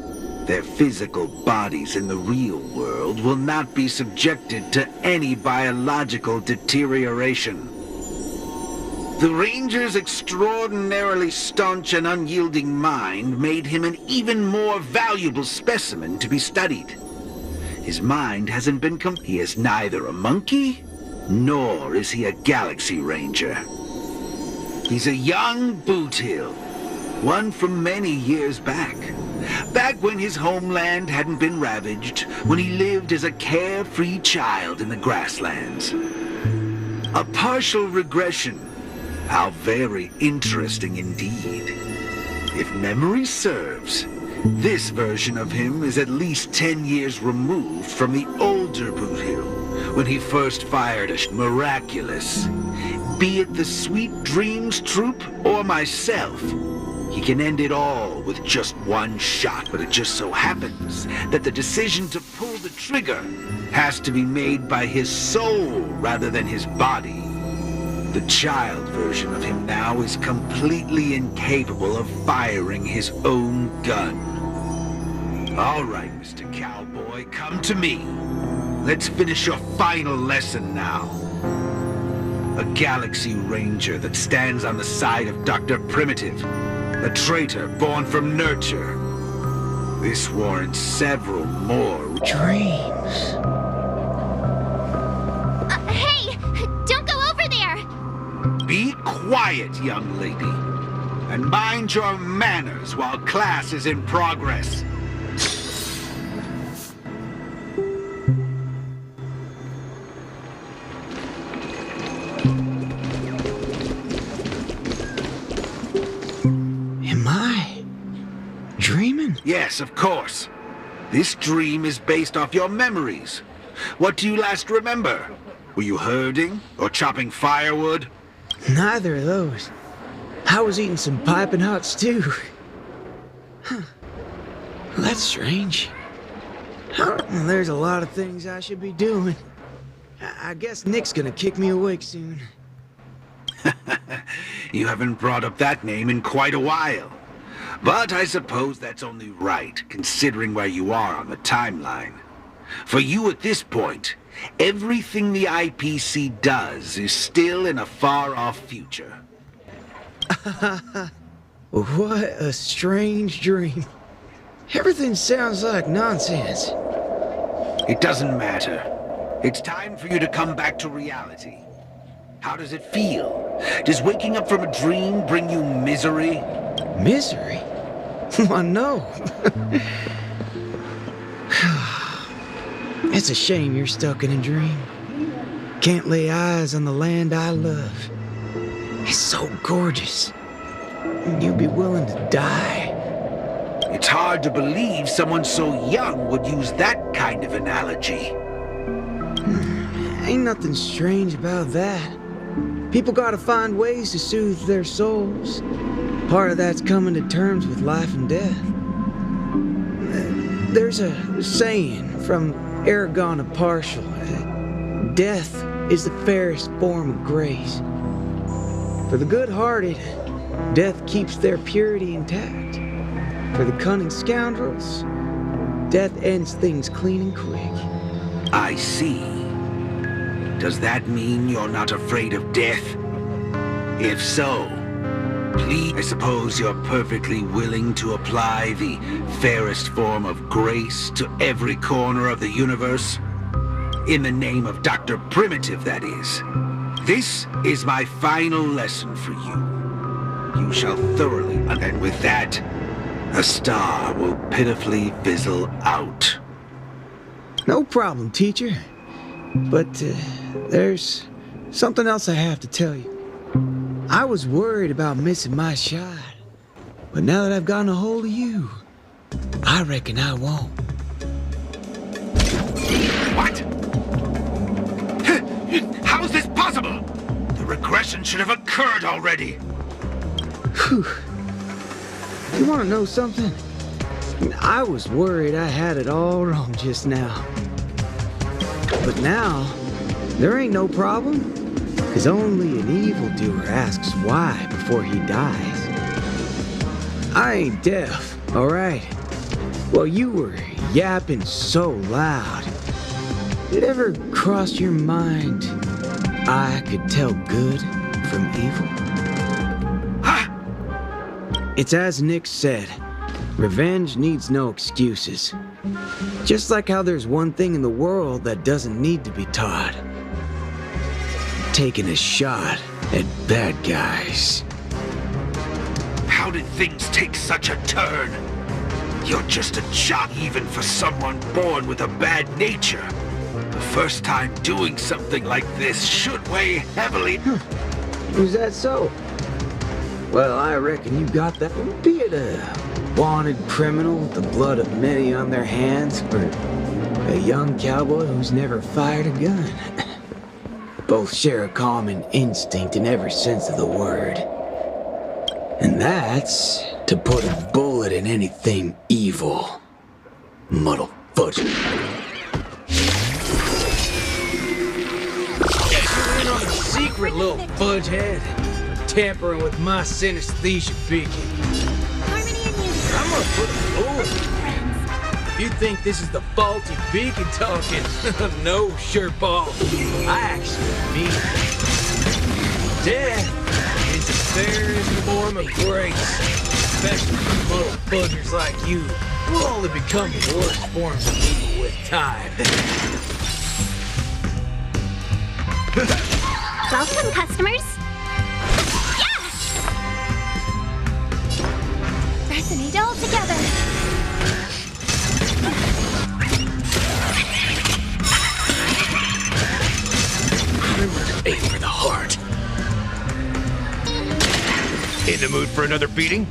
their physical bodies in the real world will not be subjected to any biological deterioration. The Ranger's extraordinarily staunch and unyielding mind made him an even more valuable specimen to be studied. His mind hasn't been He is neither a monkey, nor is he a Galaxy Ranger. He's a young boothill, one from many years back. Back when his homeland hadn't been ravaged, when he lived as a carefree child in the grasslands. A partial regression. How very interesting indeed. If memory serves, this version of him is at least 10 years removed from the older Boothill, when he first fired a miraculous. Be it the Sweet Dreams Troop or myself, he can end it all with just one shot, but it just so happens that the decision to pull the trigger has to be made by his soul rather than his body. The child version of him now is completely incapable of firing his own gun. All right, Mr. Cowboy, come to me. Let's finish your final lesson now. A Galaxy Ranger that stands on the side of Dr. Primitive, a traitor born from nurture. This warrants several more dreams. Hey! Don't go over there! Be quiet, young lady, and mind your manners while class is in progress. Am I dreaming? Yes, of course. This dream is based off your memories. What do you last remember? Were you herding or chopping firewood? Neither of those. I was eating some piping hot stew. Huh. That's strange. There's a lot of things I should be doing. I guess Nick's gonna kick me awake soon. You haven't brought up that name in quite a while. But I suppose that's only right, considering where you are on the timeline. For you at this point, everything the IPC does is still in a far-off future. What a strange dream. Everything sounds like nonsense. It doesn't matter. It's time for you to come back to reality. How does it feel? Does waking up from a dream bring you misery? Misery? Why, no. It's a shame you're stuck in a dream. Can't lay eyes on the land I love. It's so gorgeous. You'd be willing to die. It's hard to believe someone so young would use that kind of analogy. Ain't nothing strange about that. People gotta find ways to soothe their souls. Part of that's coming to terms with life and death. There's a saying from Aragon of Partial. Death is the fairest form of grace. For the good-hearted, death keeps their purity intact. For the cunning scoundrels, death ends things clean and quick. I see. Does that mean you're not afraid of death? If so, please, I suppose you're perfectly willing to apply the fairest form of grace to every corner of the universe? In the name of Dr. Primitive, that is. This is my final lesson for you. You shall thoroughly, and with that, a star will pitifully fizzle out. No problem, teacher. But there's something else I have to tell you. I was worried about missing my shot. But now that I've gotten a hold of you, I reckon I won't. What? How is this possible? The regression should have occurred already. Whew. You want to know something? I was worried I had it all wrong just now. But now, there ain't no problem. Because only an evildoer asks why before he dies. I ain't deaf, alright? Well, you were yapping so loud. Did it ever cross your mind I could tell good from evil? Huh? It's as Nick said, revenge needs no excuses. Just like how there's one thing in the world that doesn't need to be taught. Taking a shot at bad guys. How did things take such a turn? You're just a jock even for someone born with a bad nature. The first time doing something like this should weigh heavily. Is that so? Well, I reckon you got that. Be it a wanted criminal with the blood of many on their hands, or a young cowboy who's never fired a gun. Both share a common instinct in every sense of the word. And that's to put a bullet in anything evil. Muddle fudge. You're in on the secret, little fudgehead. Tampering with my synesthesia beacon. I'm gonna put a bullet. You think this is the faulty beacon talking? No, Shirtball. I actually mean it. Death is the fairest form of grace. Especially for muddle buggers like you. We'll only become the worst forms of evil with time. Welcome, customers. Resonate all together. Remember to aim for the heart. In the mood for another beating?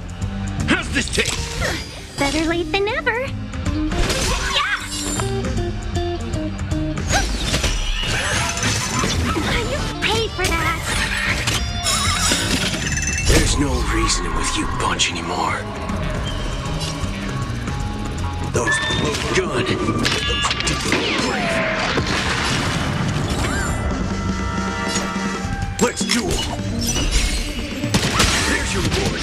How's this taste? Better late than never. You pay for that. There's no reasoning with you punch anymore. Those look good. Those deep grave. Let's duel. There's your reward.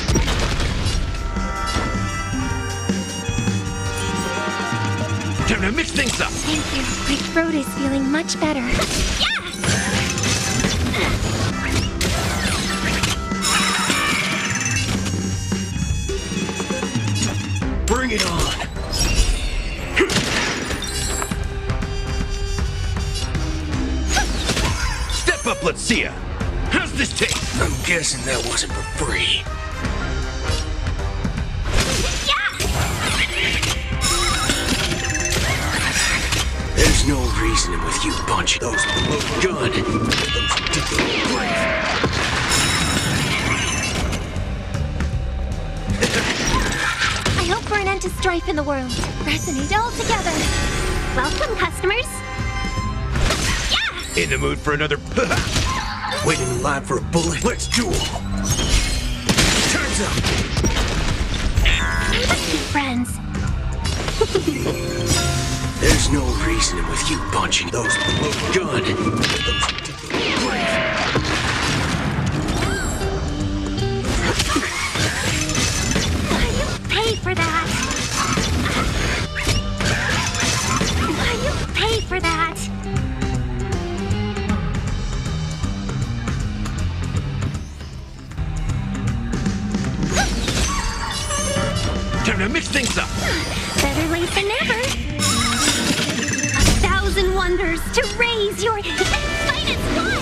Time to mix things up. Thank you. My throat is feeling much better. Step up, let's see ya. How's this taste? I'm guessing that wasn't for free. There's no reasoning with you punching those look good. Those ridiculous brave. I hope for an end to strife in the world. Resonate all together. Welcome, customers. In the mood for another... Waiting in line for a bullet? Let's duel. Turns up. We must be friends. There's no reasoning with you punching those look good. Those ridiculous brave. You pay for that. You pay for that. Time to mix things up. Better late than never. 1,000 wonders to raise your finest fun.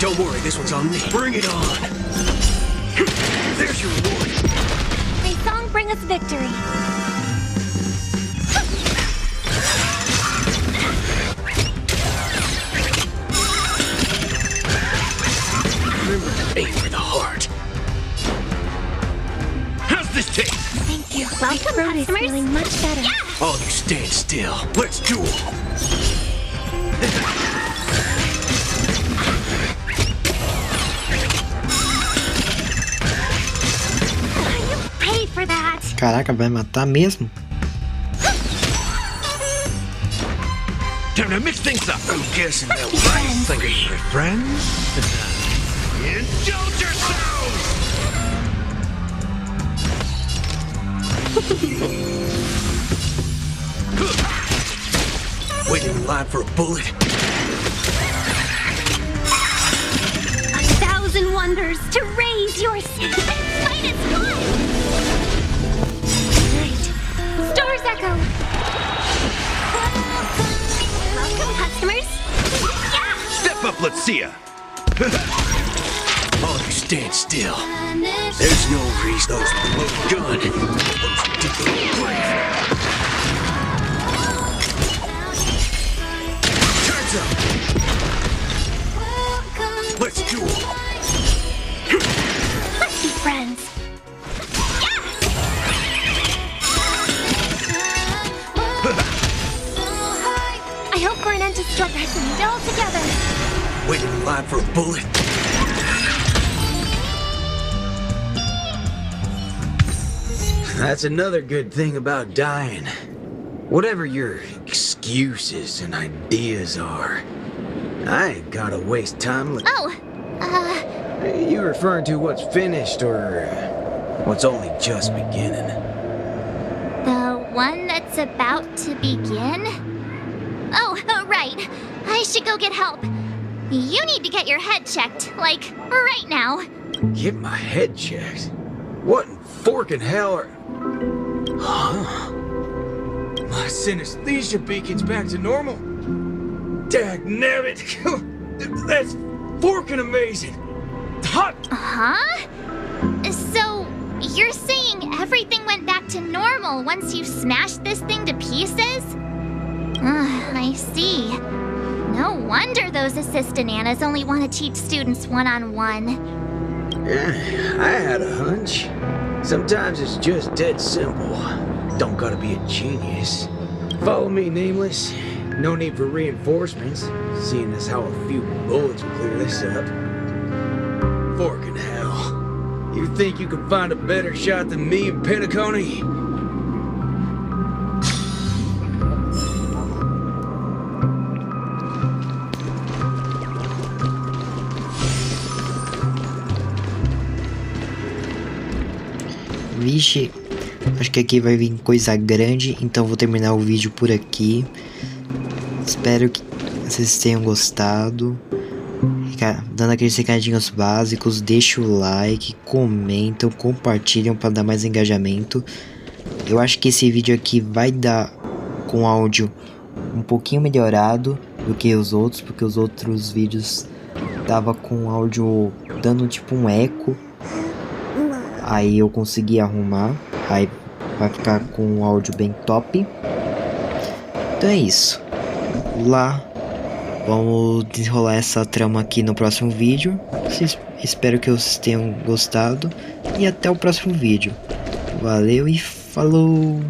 Don't worry, this one's on me. Bring it on. There's your reward. May song bring us victory. Remember to aim for the heart. How's this taste? Thank you. Welcome, customers. Feeling much better. All you stand still. Let's duel. You pay for that. Caraca, vai matar mesmo? Time to mix things up. I'm guessing that was free. Friends? Indulge yourselves! Waiting in line for a bullet? 1,000 wonders to raise your finest fun. Right. Stars echo. Welcome, customers. Step up, let's see ya. All you stand still. There's no reason those look good. Those ridiculous brave. Turns up. Let's duel. Let's be friends. I hope for an end to strife and all together. Waiting in line for a bullet? That's another good thing about dying. Whatever your excuses and ideas are, I ain't gotta waste time. You referring to what's finished or what's only just beginning? The one that's about to begin? Oh, right. I should go get help. You need to get your head checked, like, right now. Get my head checked? What in forking hell are... Huh? My synesthesia beacon's back to normal. Dagnabbit! That's forking amazing! Hot! Huh? So, you're saying everything went back to normal once you smashed this thing to pieces? I see. No wonder those assistant Annas only want to teach students one-on-one. Yeah, I had a hunch. Sometimes it's just dead simple. Don't gotta be a genius. Follow me, Nameless. No need for reinforcements, seeing as how a few bullets will clear this up. Forking hell. You think you can find a better shot than me and Pentacone? Vixe, acho que aqui vai vir coisa grande, então vou terminar o vídeo por aqui. Espero que vocês tenham gostado. Dando aqueles recadinhos básicos, deixa o like, comentam, compartilham para dar mais engajamento. Eu acho que esse vídeo aqui vai dar com áudio um pouquinho melhorado do que os outros, porque os outros vídeos tava com áudio dando tipo um eco. Aí eu consegui arrumar, aí vai ficar com um áudio bem top. Então é isso. Vamos desenrolar essa trama aqui no próximo vídeo. Espero que vocês tenham gostado. E até o próximo vídeo. Valeu e falou!